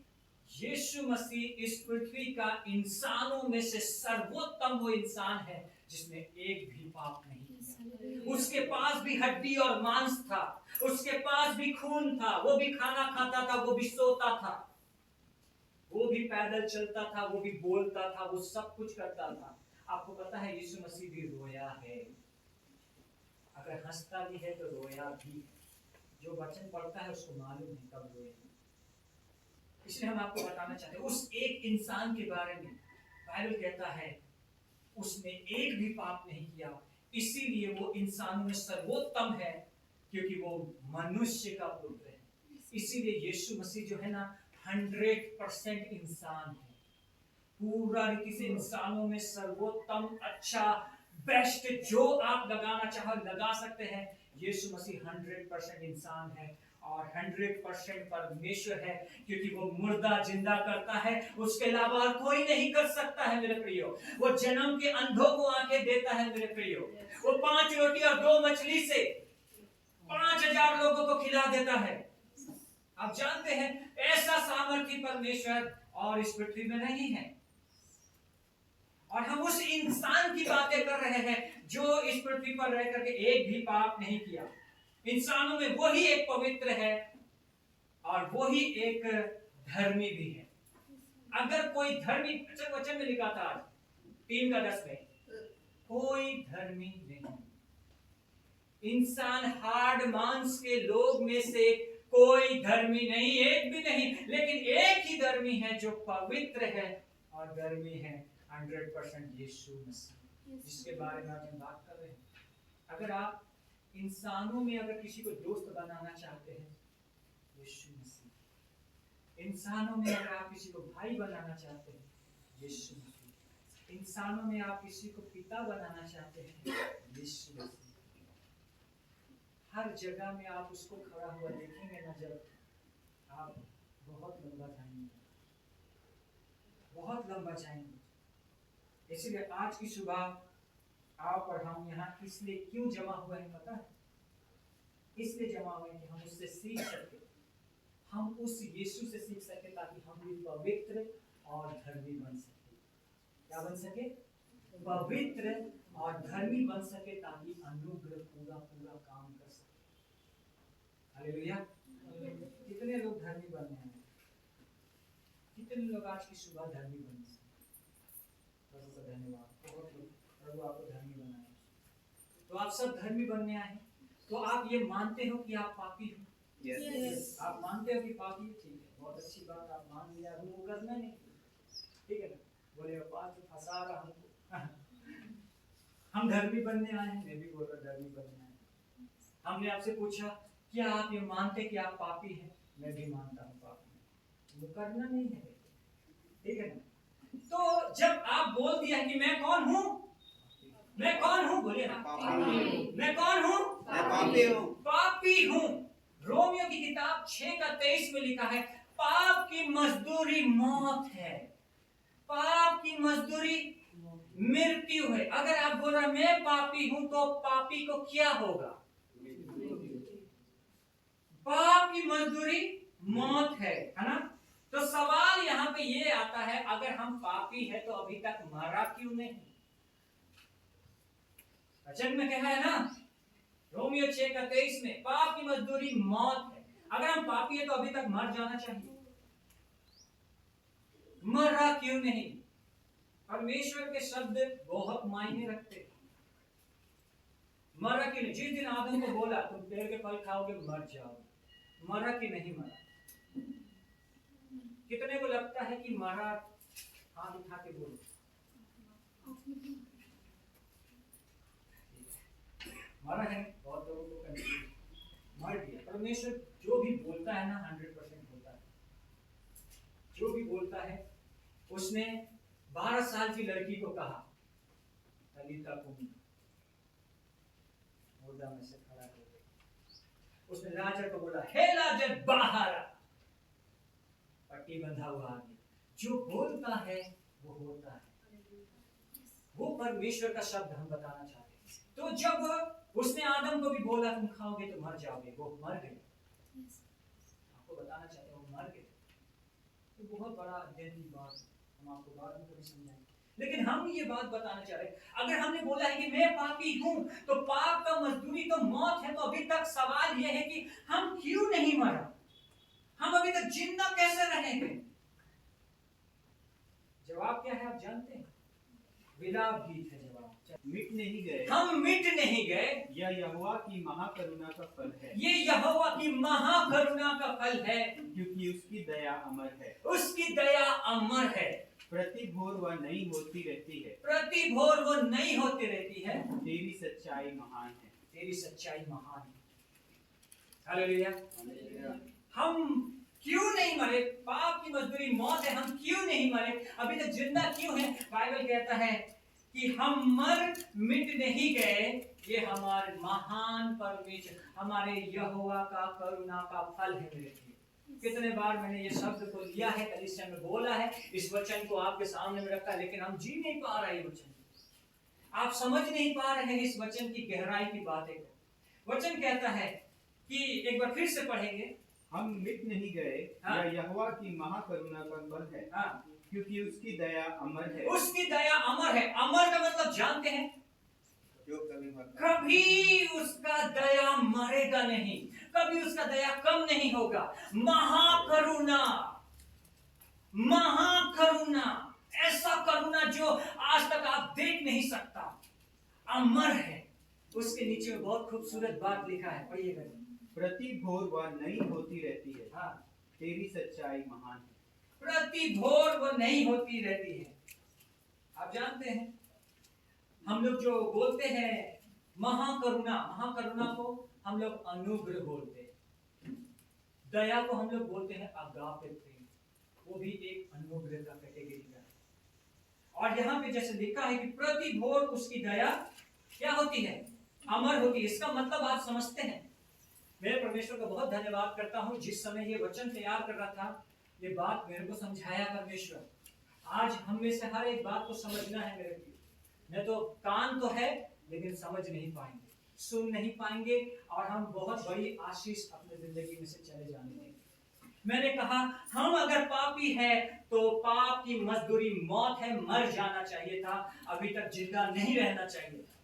[SPEAKER 2] यीशु मसीह इस पृथ्वी का इंसानों में से सर्वोत्तम वो इंसान है जिसने एक भी पाप नहीं किया। उसके पास भी हड्डी और मांस था, उसके पास भी खून था, वो भी खाना खाता था, वो भी सोता था, वो भी पैदल चलता था, वो भी बोलता था, वो सब कुछ करता था।
[SPEAKER 3] आपको पता है यीशु मसीह भी रोया है, अगर हंसता भी है तो रोया भी। जो वचन पढ़ता है उसको मालूम है कब रोए। इसलिए हम आपको बताना चाहते हैं उस एक इंसान के बारे में। बाइबल कहता है उसने एक भी पाप नहीं किया, इसीलिए वो इंसानों में सर्वोत्तम है, क्योंकि वो मनुष्य का पुत्र है। इसीलिए यीशु मसीह जो है ना 100% इंसान है, पूरा रीति से इंसानों में सर्वोत्तम, अच्छा, बेस्ट जो आप लगाना चाहो लगा सकते हैं। यीशु मसीह 100% इंसान है और 100% परमेश्वर है, क्योंकि वो मुर्दा जिंदा करता है, उसके अलावा कोई नहीं कर सकता है मेरे प्रियो। वो जन्म के अंधों को आंखें देता है मेरे प्रियो। वो 5 रोटी और 2 मछली से 5000 लोगों को खिला देता है। आप जानते हैं ऐसा सामर्थ्य परमेश्वर और इस पृथ्वी में नहीं है। और हम उस इंसान की बातें कर रहे हैं जो इस पृथ्वी पर रह करके एक भी पाप नहीं किया। इंसानों में वही एक पवित्र है और वही एक धर्मी भी है। अगर कोई धर्मी, वचन में लिखा था आज 3:10 में, कोई धर्मी नहीं। इंसान हाड़ मांस के लोग में से कोई धर्मी नहीं, एक भी नहीं। लेकिन एक ही धर्मी है जो पवित्र है और धर्मी है 100% यीशु मसीह, जिसके बारे में आज हम बात कर रहे हैं। अगर आप इंसानों में अगर किसी को दोस्त बनाना चाहते हैं, यीशु मसीह। इंसानों में अगर आप किसी को भाई बनाना चाहते हैं, यीशु मसीह। इंसानों में आप किसी को पिता बनाना चाहते हैं, यीशु मसीह। हर जगह में आप उसको खड़ा हुआ देखेंगे ना, जब आप बहुत लंबा जाएंगे, बहुत लंबा जाएंगे। इसलिए आज की सुबह आप और हम यहाँ इसलिए क्यों जमा हुए हैं पता है? इसलिए जमा हुए हैं कि हम उससे सीख सके, हम उस यीशु से सीख सके, ताकि हम भी पवित्र और धर्मी बन सके। क्या बन सके? पवित्र और धर्मी बन सके, ताकि अनुग्रह पूरा पूरा काम कर सके। हालेलुया। कितने लोग धर्मी बनने हैं? कितने लोग आज की सुबह धर्मी बने? प्रभु का धन्यवाद। बहुत लोग, प्रभु आपको धर्मी बनाए। तो आप सब धर्मी बनने आए। तो आप ये मानते हो कि आप पापी हो?
[SPEAKER 2] Yes.
[SPEAKER 3] आप मानते हो कि पापी हो? ठीक है, बहुत अच्छी बात, आप मान लिया। वो करना नहीं, ठीक है ना? बोले पाप तो फंसा रहा हमको। हम धर्मी बनने आए हैं। मैं भी बोल रहा धर्मी बनने आए। हमने आपसे पूछा क्या आप ये मानते कि आप पापी हैं? मैं भी मानता हूँ पापी। वो करना नहीं है, ठीक है ना? तो जब आप बोल दिया कि मैं कौन हूँ, मैं कौन हूँ, बोलिए ना, मैं कौन हूँ?
[SPEAKER 2] मैं पापी हूँ।
[SPEAKER 3] पापी हूँ। रोमियो की किताब 6:23 में लिखा है, पाप की मजदूरी मौत है। पाप की मजदूरी मृत्यु है। अगर आप बोल रहे मैं पापी हूँ, तो पापी को क्या होगा? पाप की मजदूरी मौत है ना? तो सवाल यहाँ पे ये आता है, अगर हम पापी है तो अभी तक मरा क्यों नहीं? वचन में कहा है ना, रोमियो 6:23 में, पाप की मजदूरी मौत है। अगर हम पापी है तो अभी तक मर जाना चाहिए। मरा क्यों नहीं? परमेश्वर के शब्द बहुत मायने रखते हैं। मरा कि नहीं? जिस दिन आदम को बोला तुम पेड़ के फल खाओगे मर जाओगे, मरा कि नहीं मरा? कितने को लगता है कि मरा? हाथ उठा के बोलो। मरा है? बहुत लोगों को कंफ्यूज। मर गया। परमेश्वर जो भी बोलता है ना 100% होता है। जो भी बोलता है, उसने 12 साल की लड़की को कहा तलीता कुमी, मुर्दा में से खड़ा कर दे। उसने लाजर को बोला हे लाजर बाहर आ, पट्टी बंधा हुआ आ गया। जो बोलता है वो होता है। वो परमेश्वर का शब्द हम बताना चाहते हैं। तो जब उसने आदम को भी बोला तुम खाओगे तो मर जाओगे, वो मर गए। आपको बताना चाहते हैं वो मर गए। तो बहुत बड़ा अध्ययन की बात, हम आपको बाद में कभी समझाएंगे। लेकिन हम ये बात बताना चाह रहे हैं, अगर हमने बोला है कि मैं पापी हूं, तो पाप का मजदूरी तो मौत है। तो अभी तक सवाल यह है कि हम क्यों नहीं मरा? हम अभी तक जिंदा कैसे रहेंगे? जवाब क्या है आप जानते हैं? विलाप गीत है जवाब।
[SPEAKER 4] मिट नहीं गए,
[SPEAKER 3] हम मिट नहीं गए,
[SPEAKER 4] यह यहोवा की महाकरुणा का फल है,
[SPEAKER 3] ये यहोवा की महाकरुणा का फल है,
[SPEAKER 4] क्योंकि उसकी दया अमर है।
[SPEAKER 3] उसकी दया अमर है,
[SPEAKER 4] प्रति भोर वह नई होती रहती है,
[SPEAKER 3] प्रति भोर वो नई होती रहती है,
[SPEAKER 4] तेरी सच्चाई महान है।
[SPEAKER 3] तेरी सच्चाई महान है। हालेलुया। हम क्यों नहीं मरे? पाप की मजदूरी मौत है, हम क्यों नहीं मरे? अभी तक जिंदा क्यों हैं? बाइबल कहता है कि हम मिट नहीं गए, ये हमारे महान परमेश्वर, हमारे यहोवा का करुणा का फल है मेरे लिए। कितने बार मैंने ये शब्द को लिया है, कलीसिया में बोला है, इस वचन को आपके सामने में रखा है, लेकिन हम जी नहीं पा रहे ये वचन, आप समझ नहीं पा रहे हैं इस वचन की गहराई की बातें को। वचन कहता है कि एक बार फिर से पढ़ेंगे,
[SPEAKER 4] हम मिट नहीं गए,
[SPEAKER 3] हाँ।
[SPEAKER 4] यह यहोवा की महाकरुणा का फल है,
[SPEAKER 3] हाँ,
[SPEAKER 4] क्योंकि उसकी दया अमर है।
[SPEAKER 3] उसकी दया अमर है। अमर का मतलब जानते हैं,
[SPEAKER 4] जो कभी मरता
[SPEAKER 3] कभी उसका दया मरेगा नहीं, कभी उसका दया कम नहीं होगा। महाकरुणा, महाकरुणा, ऐसा करुणा जो आज तक आप देख नहीं सकता, अमर है। उसके नीचे में बहुत खूबसूरत बात लिखा है, पढ़िएगा।
[SPEAKER 4] प्रति भोर वह नई होती रहती है,
[SPEAKER 3] हाँ,
[SPEAKER 4] तेरी सच्चाई महान है।
[SPEAKER 3] प्रति भोर वो नहीं होती रहती है। आप जानते हैं, हम लोग जो बोलते हैं महाकरुणा, महाकरुणा को हम लोग अनुग्रह बोलते हैं, दया को हम लोग बोलते हैं अगापे प्रेम, वो भी एक अनुग्रह का कैटेगरी का है। और यहाँ पे जैसे लिखा है कि प्रति भोर उसकी दया क्या होती है? अमर होती है। इसका मतलब आप समझते हैं। मेरे परमेश्वर का बहुत धन्यवाद करता हूँ, जिस समय ये वचन तैयार कर रहा था, ये बात मेरे को समझाया परमेश्वर। आज हम में से हर एक बात को समझना है मेरे लिए। नहीं तो कान तो है, लेकिन समझ नहीं पाएंगे, सुन नहीं पाएंगे, और हम बहुत बड़ी आशीष अपने जिंदगी में से चले जाने देंगे। मैंने कहा, हम अगर पापी है तो पाप की मजदूरी मौत है, मर जाना चाहिए था, अभी तक जिंदा नहीं रहना चाहिए था।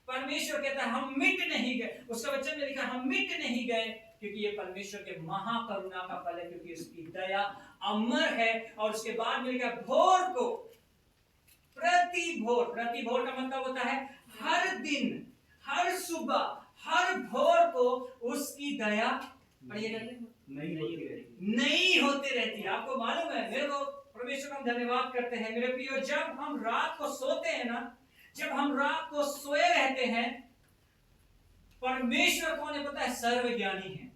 [SPEAKER 3] परमेश्वर कहता है हम मिट नहीं गए। उसका वचन में लिखा हम मिट नहीं गए, क्योंकि ये परमेश्वर के महाकरुणा का फल है, क्योंकि उसकी दया अमर है। और उसके बाद में लिखा भोर को, प्रति भोर, प्रति भोर का मतलब होता है हर दिन, हर सुबह, हर भोर को उसकी दया
[SPEAKER 4] नई होती रहती है।
[SPEAKER 3] नहीं होते रहती है। आपको मालूम है, मेरे को परमेश्वर का हम धन्यवाद करते हैं मेरे प्रियो। जब हम रात को सोते हैं ना, जब हम रात को सोए रहते हैं, परमेश्वर कौन है पता है? सर्वज्ञानी है।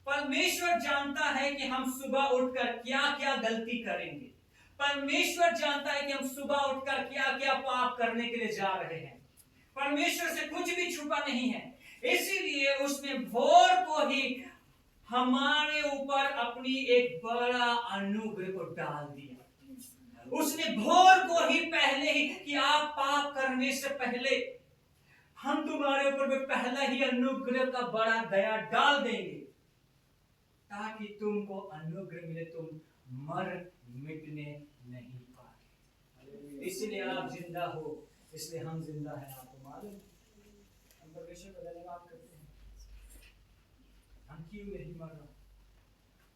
[SPEAKER 3] परमेश्वर जानता है कि हम सुबह उठकर क्या क्या गलती करेंगे। परमेश्वर जानता है कि हम सुबह उठकर क्या क्या पाप करने के लिए जा रहे हैं। परमेश्वर से कुछ भी छुपा नहीं है, इसीलिए उसने भोर को ही हमारे ऊपर अपनी एक बड़ा अनुग्रह को डाल दिया। उसने भोर को ही पहले ही कि आप पाप करने से पहले हम तुम्हारे ऊपर में पहला ही अनुग्रह का बड़ा दया डाल देंगे, ताकि तुमको अनुग्रह मिले, तुम मर मिटने नहीं पाए। इसलिए आप जिंदा हो, इसलिए हम जिंदा हैं। आपको मालूम, हम परमेश्वर का धन्यवाद करते हैं, हम क्यों नहीं मर रहे।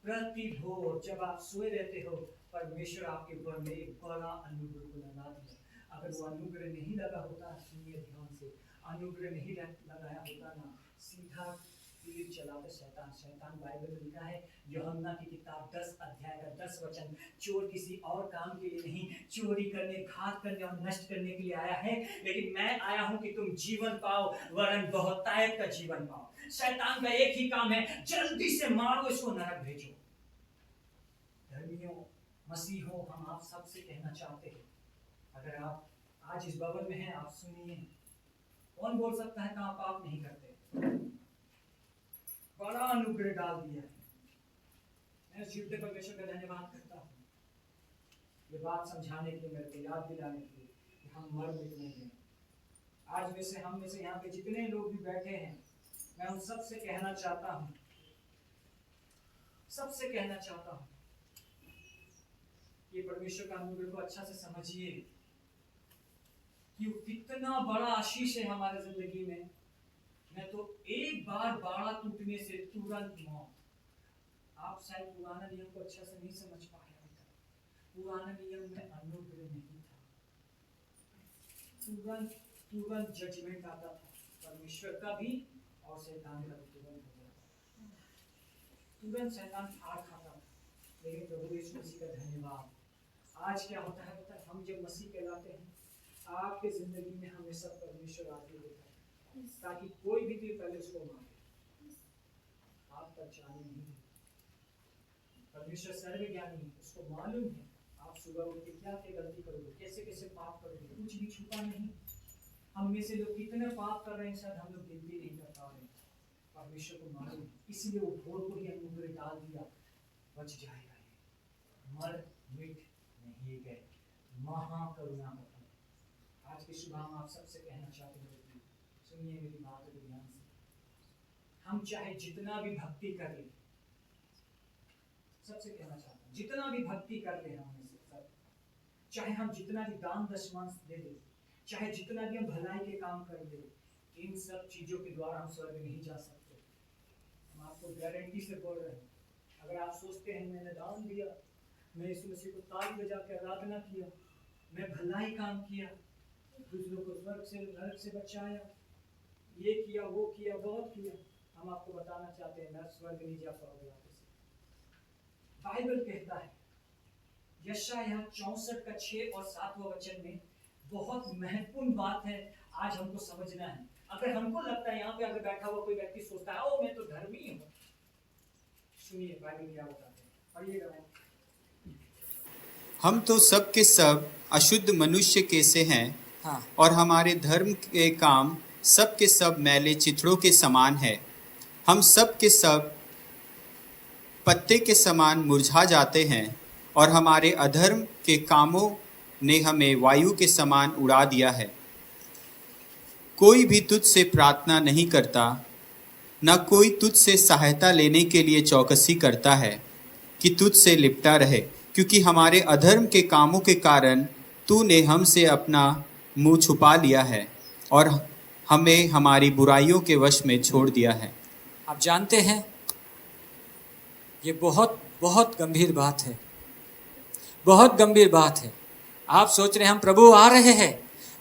[SPEAKER 3] प्रति भोर जब आप सोए रहते हो, परमेश्वर आपके ऊपर में एक बड़ा अनुग्रह को लगा दिया। अगर वो अनुग्रह नहीं लगा होता, सुनिए ध्यान से, अनुग्रह नहीं लगाया होता ना, सीधा तीर चलाते शैतान। शैतान बाइबल में लिखा है, यूहन्ना की किताब 10 अध्याय का 10 वचन, चोर किसी और काम के लिए नहीं, चोरी करने, घात करने और नष्ट करने के लिए आया है, लेकिन मैं आया हूं कि तुम जीवन पाओ, वरन बहुतायत का जीवन पाओ। शैतान का एक ही काम है, जल्दी से मारो इसको, नरक भेजो। धर्मियों, मसीहों, हम आप सबसे कहना चाहते हैं, अगर आप आज इस भवन में हैं, आप सुनिए, कौन बोल सकता है कि आप पाप नहीं करते? बड़ा अनुग्रह डाल दिया है। मैं जीवते परमेश्वर का धन्यवाद करता हूँ, ये बात समझाने के लिए, मेरे को याद दिलाने के लिए कि हम मर मिटने हैं। आज में से हम में से यहाँ पे जितने लोग भी बैठे हैं, मैं उन सबसे कहना चाहता हूँ, सबसे कहना चाहता हूँ कि परमेश्वर का अनुग्रह को अच्छा से समझिए कि कितना बड़ा आशीष है हमारे जिंदगी में। मैं तो एक बार बाड़ा टूटने से तुरंत मौत। आप शायद पुराना नियम को अच्छा से नहीं समझ पाए अभी तक। पुराना नियम में अनुग्रह नहीं था, तुरंत जजमेंट आता था, परमेश्वर का भी और शैतान का भी तुरंत हो जाता, तुरंत शैतान फाड़ खाता था। लेकिन प्रभु यीशु मसीह का धन्यवाद, आज क्या होता है पता है, हम जब मसीह कहलाते हैं, आपके जिंदगी में हमेशा परमेश्वर आगे देता है, ताकि कोई भी दिल पहले उसको मारे, आप तक जाने नहीं। परमेश्वर सर्वज्ञानी है, उसको मालूम है आप सुबह उठ के क्या क्या गलती करोगे, कैसे कैसे पाप करोगे, कुछ भी छुपा नहीं। हम में से लोग कितने पाप कर रहे हैं शायद हम लोग गिनती नहीं कर पा रहे, परमेश्वर को मालूम है, इसलिए वो भोर को ही अनुग्रह डाल दिया, बच जाएगा ये, मर मिट नहीं गए, महाकरुणा का। आज की सुबह हम आप सबसे कहना चाहते हैं, सुनिए मेरी बात को ध्यान से, हम चाहे जितना भी भक्ति कर ले, सबसे कहना चाहता हूँ, जितना भी भक्ति कर ले हम में से सब, चाहे हम जितना भी दान दशमांश दे दे, चाहे जितना भी हम भलाई के काम कर दे, इन सब चीजों के द्वारा हम स्वर्ग नहीं जा सकते। हम आपको गारंटी से बोल रहे हैं, अगर आप सोचते हैं मैंने दान दिया, मैं यीशु मसीह को ताली बजा के आराधना किया, मैं भलाई काम किया, दूसरों को स्वर्ग से नरक से बचाया, ये किया वो किया बहुत किया, हम आपको बताना चाहते हैं मैं स्वर्ग नहीं जा पाओगे। बाइबल कहता है यशायाह 64 का 6 और 7 वचन में बहुत महत्वपूर्ण बात है, आज हमको समझना है। अगर हमको लगता है यहाँ पे अगर बैठा हुआ कोई व्यक्ति सोचता है ओ मैं तो धर्मी हूँ, सुनिए बाइबल क्या बताते हैं, पढ़िएगा।
[SPEAKER 4] हम तो सब के सब अशुद्ध मनुष्य के से हैं,
[SPEAKER 3] हाँ।
[SPEAKER 4] और हमारे धर्म के काम सब के सब मैले चिथड़ों के समान है। हम सब के सब पत्ते के समान मुरझा जाते हैं, और हमारे अधर्म के कामों ने हमें वायु के समान उड़ा दिया है। कोई भी तुझसे प्रार्थना नहीं करता, न कोई तुझसे सहायता लेने के लिए चौकसी करता है कि तुझसे लिपटा रहे, क्योंकि हमारे अधर्म के कामों के कारण तूने हमसे अपना मुंह छुपा लिया है और हमें हमारी बुराइयों के वश में छोड़ दिया है।
[SPEAKER 3] आप जानते हैं ये बहुत बहुत गंभीर बात है, बहुत गंभीर बात है। आप सोच रहे हैं हम प्रभु आ रहे हैं,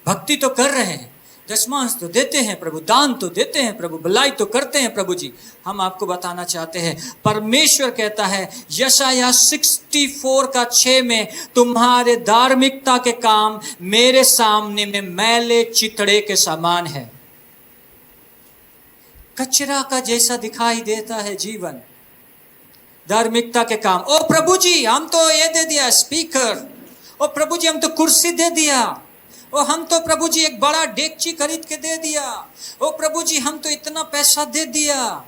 [SPEAKER 3] भक्ति तो कर रहे हैं, दशमांश तो देते हैं प्रभु, दान तो देते हैं प्रभु, भलाई तो करते हैं प्रभु जी। हम आपको बताना चाहते हैं परमेश्वर कहता है यशायाह 64 का 6 में, तुम्हारे धार्मिकता के काम मेरे सामने में मैले चितड़े के समान है, कचरा का जैसा दिखाई देता है जीवन, धार्मिकता के काम। ओ प्रभु जी हम तो ये दे दिया स्पीकर, ओ प्रभु जी हम तो कुर्सी दे दिया, ओ हम तो प्रभु जी एक बड़ा डेगची खरीद के दे दिया, ओ प्रभु जी हम तो इतना पैसा दे दिया।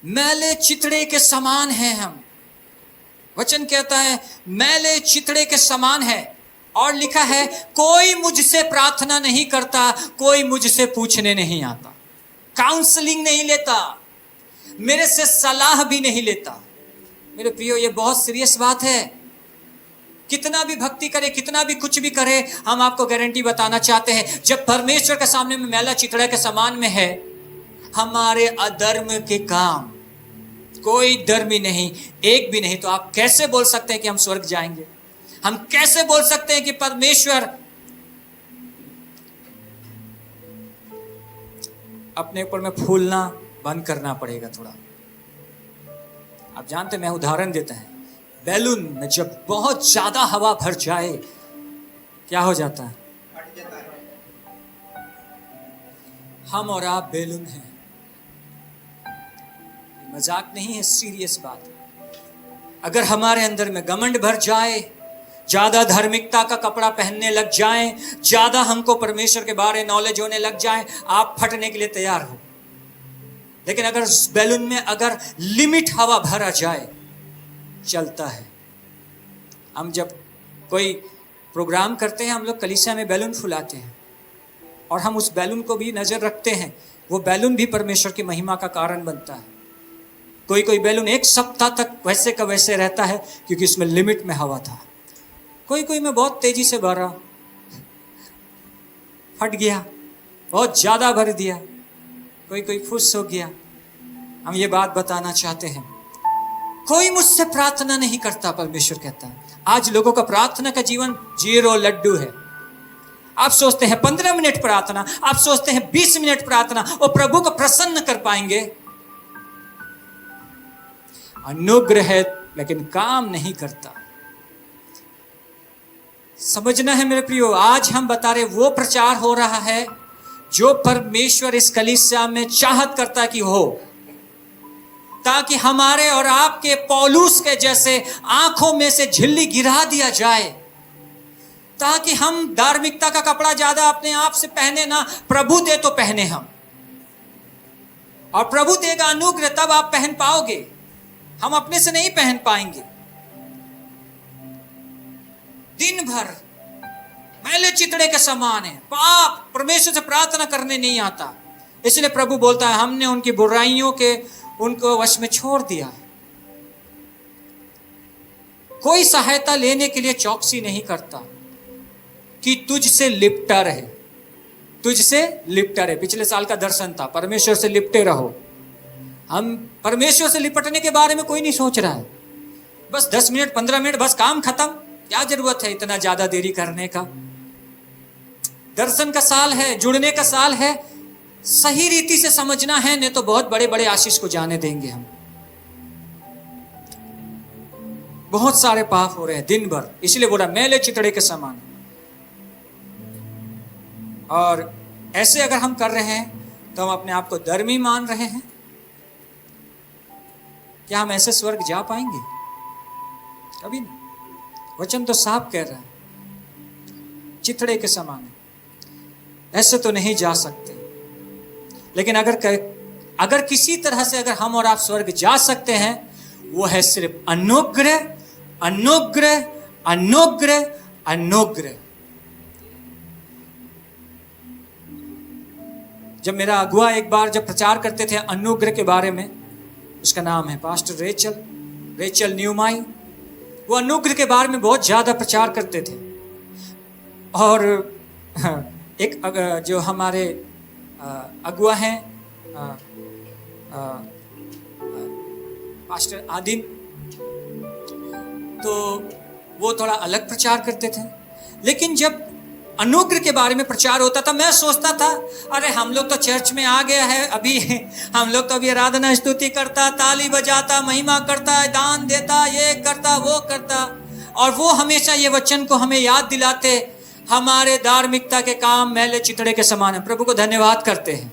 [SPEAKER 3] मैले चितड़े के समान है हम, वचन कहता है मैले चितड़े के समान है, और लिखा है कोई मुझसे प्रार्थना नहीं करता, कोई मुझसे पूछने नहीं आता, काउंसलिंग नहीं लेता, मेरे से सलाह भी नहीं लेता। मेरे प्रियो ये बहुत सीरियस बात है। कितना भी भक्ति करे, कितना भी कुछ भी करे, हम आपको गारंटी बताना चाहते हैं जब परमेश्वर के सामने में मैला चितड़ा के समान में है, हमारे अधर्म के काम कोई धर्मी नहीं, एक भी नहीं, तो आप कैसे बोल सकते हैं कि हम स्वर्ग जाएंगे? हम कैसे बोल सकते हैं कि परमेश्वर अपने ऊपर में फूलना बंद करना पड़ेगा थोड़ा। आप जानते, मैं उदाहरण देता है, बैलून में जब बहुत ज्यादा हवा भर जाए क्या हो जाता है? हम और आप बैलून हैं, मजाक नहीं है, सीरियस बात है। अगर हमारे अंदर में घमंड भर जाए, ज्यादा धार्मिकता का कपड़ा पहनने लग जाएं, ज्यादा हमको परमेश्वर के बारे नॉलेज होने लग जाए, आप फटने के लिए तैयार हो। लेकिन अगर बैलून में अगर लिमिट हवा भरा जाए, चलता है। हम जब कोई प्रोग्राम करते हैं, हम लोग कलीसिया में बैलून फुलाते हैं, और हम उस बैलून को भी नजर रखते हैं, वो बैलून भी परमेश्वर की महिमा का कारण बनता है। कोई कोई बैलून 1 सप्ताह तक वैसे का वैसे रहता है, क्योंकि उसमें लिमिट में हवा था। कोई कोई में बहुत तेजी से भरा, फट गया, बहुत ज्यादा भर दिया, कोई कोई खुश हो गया। हम ये बात बताना चाहते हैं, कोई मुझसे प्रार्थना नहीं करता, परमेश्वर कहता है। आज लोगों का प्रार्थना का जीवन 0 लड्डू है, आप सोचते हैं 15 मिनट प्रार्थना, आप सोचते हैं 20 मिनट प्रार्थना वो प्रभु को प्रसन्न कर पाएंगे। अनुग्रह है लेकिन काम नहीं करता। समझना है मेरे प्रियो, आज हम बता रहे वो प्रचार हो रहा है जो परमेश्वर इस कलीसिया में चाहत करता कि हो, ताकि हमारे और आपके पौलुस के जैसे आंखों में से झिल्ली गिरा दिया जाए, ताकि हम धार्मिकता का कपड़ा ज्यादा अपने आप से पहने ना, प्रभु दे तो पहने हम, और प्रभु देगा अनुग्रह तब आप पहन पाओगे, हम अपने से नहीं पहन पाएंगे। दिन भर मैले चितड़े के समान है, पाप परमेश्वर से प्रार्थना करने नहीं आता, इसलिए प्रभु बोलता है हमने उनकी बुराइयों के उनको वश में छोड़ दिया है। कोई सहायता लेने के लिए चौकसी नहीं करता कि तुझसे लिपटा रहे, तुझसे लिपटा रहे। पिछले साल का दर्शन था, परमेश्वर से लिपटे रहो। हम परमेश्वर से लिपटने के बारे में कोई नहीं सोच रहा है, बस 10 मिनट 15 मिनट बस काम खत्म, क्या जरूरत है इतना ज्यादा देरी करने का। दर्शन का साल है, जुड़ने का साल है, सही रीति से समझना है, नहीं तो बहुत बड़े बड़े आशीष को जाने देंगे हम। बहुत सारे पाप हो रहे हैं दिन भर, इसलिए बोला मैले चितड़े के समान। और ऐसे अगर हम कर रहे हैं तो हम अपने आप को धर्मी मान रहे हैं। क्या हम ऐसे स्वर्ग जा पाएंगे? कभी नहीं। वचन तो साफ कह रहा है चितड़े के समान है, ऐसे तो नहीं जा सकते। लेकिन अगर किसी तरह से अगर हम और आप स्वर्ग जा सकते हैं, वो है सिर्फ अनुग्रह, अनुग्रह, अनुग्रह, अनुग्रह। जब मेरा अगुआ एक बार जब प्रचार करते थे अनुग्रह के बारे में, उसका नाम है पास्टर रेचल न्यूमाई, वो अनुग्रह के बारे में बहुत ज्यादा प्रचार करते थे। और एक जो हमारे अगुआ हैं पास्टर आदिन, तो वो थोड़ा अलग प्रचार करते थे। लेकिन जब अनुग्रह के बारे में प्रचार होता था, मैं सोचता था अरे हम लोग तो चर्च में आ गया है, अभी हम लोग तो अभी आराधना स्तुति करता, ताली बजाता, महिमा करता, दान देता, ये करता, वो करता, और वो हमेशा ये वचन को हमें याद दिलाते हमारे धार्मिकता के काम मैले चितड़े के समान है। प्रभु को धन्यवाद करते हैं।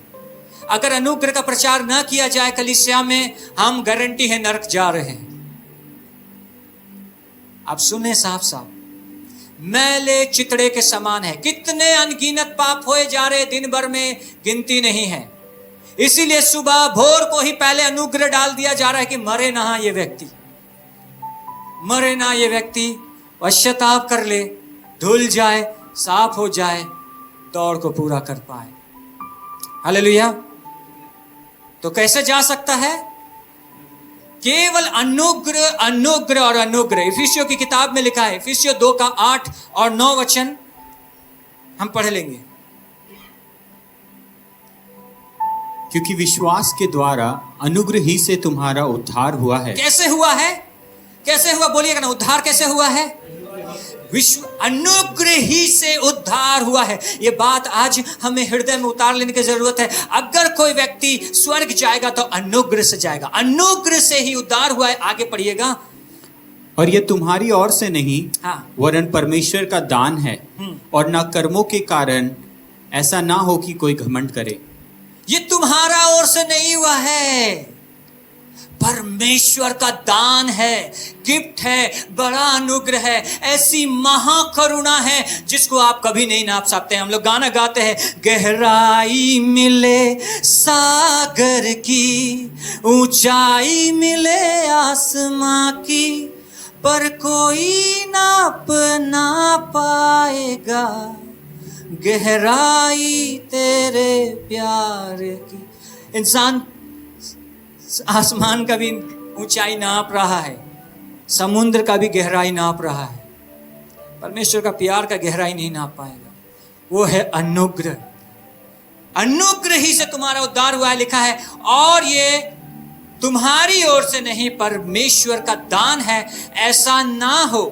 [SPEAKER 3] अगर अनुग्रह का प्रचार न किया जाए कलीसिया में, हम गारंटी है नरक जा रहे हैं। आप सुने साफ साफ, मैले चितड़े के समान है। कितने अनगिनत पाप होए जा रहे दिन भर में, गिनती नहीं है। इसीलिए सुबह भोर को ही पहले अनुग्रह डाल दिया जा रहा है कि मरे ना ये व्यक्ति, मरे ना ये व्यक्ति, पश्चाताप कर ले, धुल जाए, साफ हो जाए, दौड़ को पूरा कर पाए। हालेलुया। तो कैसे जा सकता है? केवल अनुग्रह, अनुग्रह और अनुग्रह। इफिसियों की किताब में लिखा है, इफिसियों 2 का 8 और 9 वचन हम पढ़ लेंगे।
[SPEAKER 4] क्योंकि विश्वास के द्वारा अनुग्रह ही से तुम्हारा उद्धार हुआ है।
[SPEAKER 3] कैसे हुआ है? कैसे हुआ बोलिएगा ना, उद्धार कैसे हुआ है? विश्व अनुग्रह ही से उद्धार हुआ है। ये बात आज हमें हृदय में उतार लेने की जरूरत है। अगर कोई व्यक्ति स्वर्ग जाएगा तो अनुग्रह से जाएगा, अनुग्रह से ही उद्धार हुआ है। आगे पढ़िएगा।
[SPEAKER 4] और ये तुम्हारी ओर से नहीं,
[SPEAKER 3] हाँ,
[SPEAKER 4] वरन परमेश्वर का दान है, और न कर्मों के कारण, ऐसा ना हो कि कोई घमंड करे।
[SPEAKER 3] ये तुम्हारा ओर से नहीं हुआ है, परमेश्वर का दान है, गिफ्ट है, बड़ा अनुग्रह है, ऐसी महाकरुणा है जिसको आप कभी नहीं नाप सकते। हम लोग गाना गाते हैं, गहराई मिले सागर की, ऊंचाई मिले आसमां की, पर कोई नाप ना पाएगा गहराई तेरे प्यार की। इंसान आसमान का भी ऊंचाई नाप रहा है, समुद्र का भी गहराई नाप रहा है, परमेश्वर का प्यार का गहराई नहीं नाप पाएगा। वो है अनुग्रह। अनुग्रह ही से तुम्हारा उद्धार हुआ है, लिखा है, और ये तुम्हारी ओर से नहीं, परमेश्वर का दान है, ऐसा ना हो,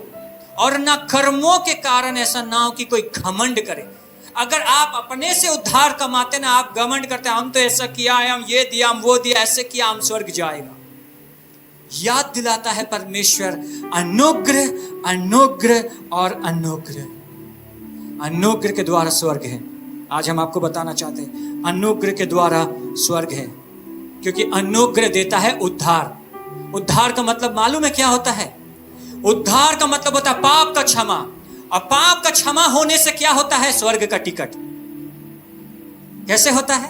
[SPEAKER 3] और ना कर्मों के कारण ऐसा ना हो कि कोई घमंड करे। अगर आप अपने से उद्धार कमाते ना, आप घमंड करते हम तो ऐसा किया है, हम ये दिया, हम वो दिया, ऐसे किया, हम स्वर्ग जाएगा। याद दिलाता है परमेश्वर अनुग्रह, अनुग्रह और अनुग्रह। अनुग्रह के द्वारा स्वर्ग है। आज हम आपको बताना चाहते हैं अनुग्रह के द्वारा स्वर्ग है, क्योंकि अनुग्रह देता है उद्धार। उद्धार का मतलब मालूम है क्या होता है? उद्धार का मतलब होता है पाप का क्षमा, और पाप का क्षमा होने से क्या होता है? स्वर्ग का टिकट। कैसे होता है?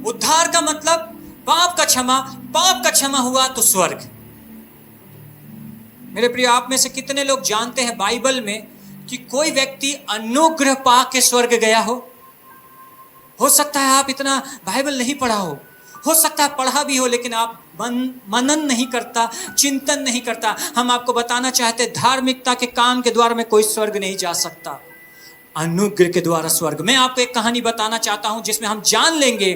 [SPEAKER 3] उद्धार का मतलब पाप का क्षमा, पाप का क्षमा हुआ तो स्वर्ग। मेरे प्रिय, आप में से कितने लोग जानते हैं बाइबल में कि कोई व्यक्ति अनुग्रह पा के स्वर्ग गया हो सकता है आप इतना बाइबल नहीं पढ़ा हो सकता है पढ़ा भी हो, लेकिन आप मनन नहीं करता, चिंतन नहीं करता। हम आपको बताना चाहते धार्मिकता के काम के द्वारा में कोई स्वर्ग नहीं जा सकता, अनुग्रह के द्वारा स्वर्ग। मैं आपको एक कहानी बताना चाहता हूं जिसमें हम जान लेंगे,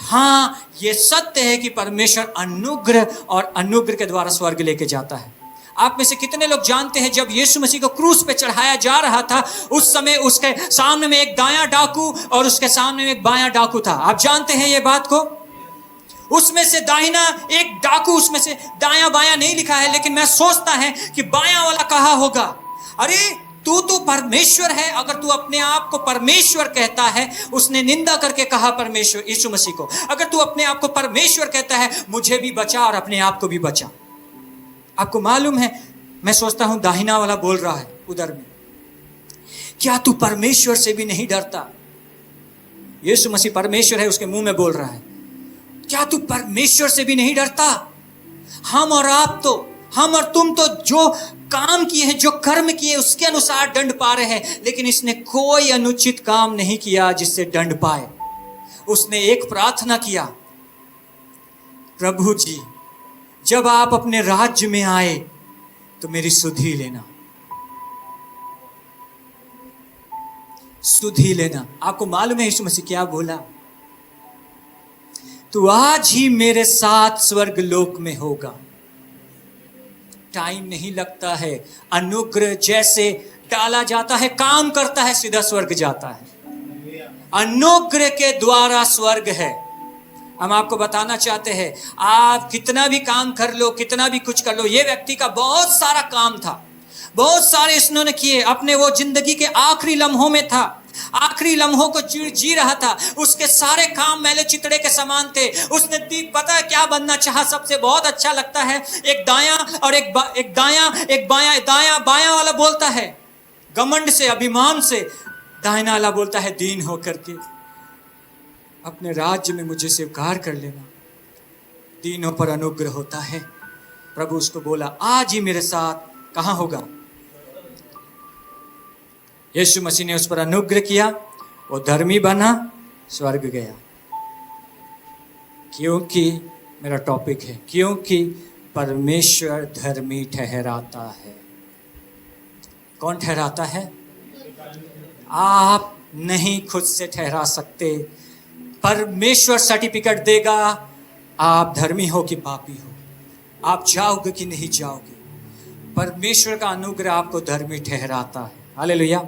[SPEAKER 3] हाँ ये सत्य है कि परमेश्वर अनुग्रह और अनुग्रह के द्वारा स्वर्ग लेके जाता है। आप में से कितने लोग जानते हैं जब यीशु मसीह को क्रूस पे चढ़ाया जा रहा था, उस समय उसके सामने में एक दायां डाकू और उसके सामने में एक बायां डाकू था। आप जानते हैं ये बात को? उसमें से दाहिना एक डाकू, उसमें से दायां बायां नहीं लिखा है, लेकिन मैं सोचता है कि बायां वाला कहा होगा, अरे तू तो परमेश्वर है। अगर तू अपने आप को परमेश्वर कहता है, उसने निंदा करके कहा परमेश्वर यीशु मसीह को, अगर तू अपने आप को परमेश्वर कहता है, मुझे भी बचा और अपने आप को भी बचा। आपको मालूम है, मैं सोचता हूं दाहिना वाला बोल रहा है उधर में, क्या तू परमेश्वर से भी नहीं डरता? यीशु मसीह परमेश्वर है, उसके मुंह में बोल रहा है, क्या तू परमेश्वर से भी नहीं डरता? हम और आप तो, हम और तुम तो जो काम किए हैं, जो कर्म किए, उसके अनुसार दंड पा रहे हैं, लेकिन इसने कोई अनुचित काम नहीं किया जिससे दंड पाए। उसने एक प्रार्थना किया, प्रभु जी जब आप अपने राज्य में आए तो मेरी सुधि लेना, सुधि लेना। आपको मालूम है यीशु मसीह क्या बोला? तू आज ही मेरे साथ स्वर्ग लोक में होगा। टाइम नहीं लगता है, अनुग्रह जैसे डाला जाता है, काम करता है, सीधा स्वर्ग जाता है। अनुग्रह के द्वारा स्वर्ग है। हम आपको बताना चाहते हैं, आप कितना भी काम कर लो, कितना भी कुछ कर लो, ये व्यक्ति का बहुत सारा काम था, बहुत सारे इसने किए, अपने वो जिंदगी के आखिरी लम्हों में था, आखिरी लम्हों को जी रहा था, उसके सारे काम मैले चितड़े के समान थे। उसने पता है क्या बनना चाहा? सबसे बहुत अच्छा लगता है, एक दायां और एक दायां, एक बायां। दायां बायां वाला बोलता है घमंड से, अभिमान से, दाहिना वाला बोलता है दीन होकर के, अपने राज्य में मुझे स्वीकार कर लेना। तीनों पर अनुग्रह होता है। प्रभु उसको बोला, आज ही मेरे साथ कहाँ होगा? यीशु मसीह ने उस पर अनुग्रह किया, वो धर्मी बना, स्वर्ग गया। क्योंकि मेरा टॉपिक है, क्योंकि परमेश्वर धर्मी ठहराता है। कौन ठहराता है? आप नहीं खुद से ठहरा सकते। परमेश्वर सर्टिफिकेट देगा, आप धर्मी हो कि पापी हो, आप जाओगे कि नहीं जाओगे। परमेश्वर का अनुग्रह आपको धर्मी ठहराता है। हालेलुया।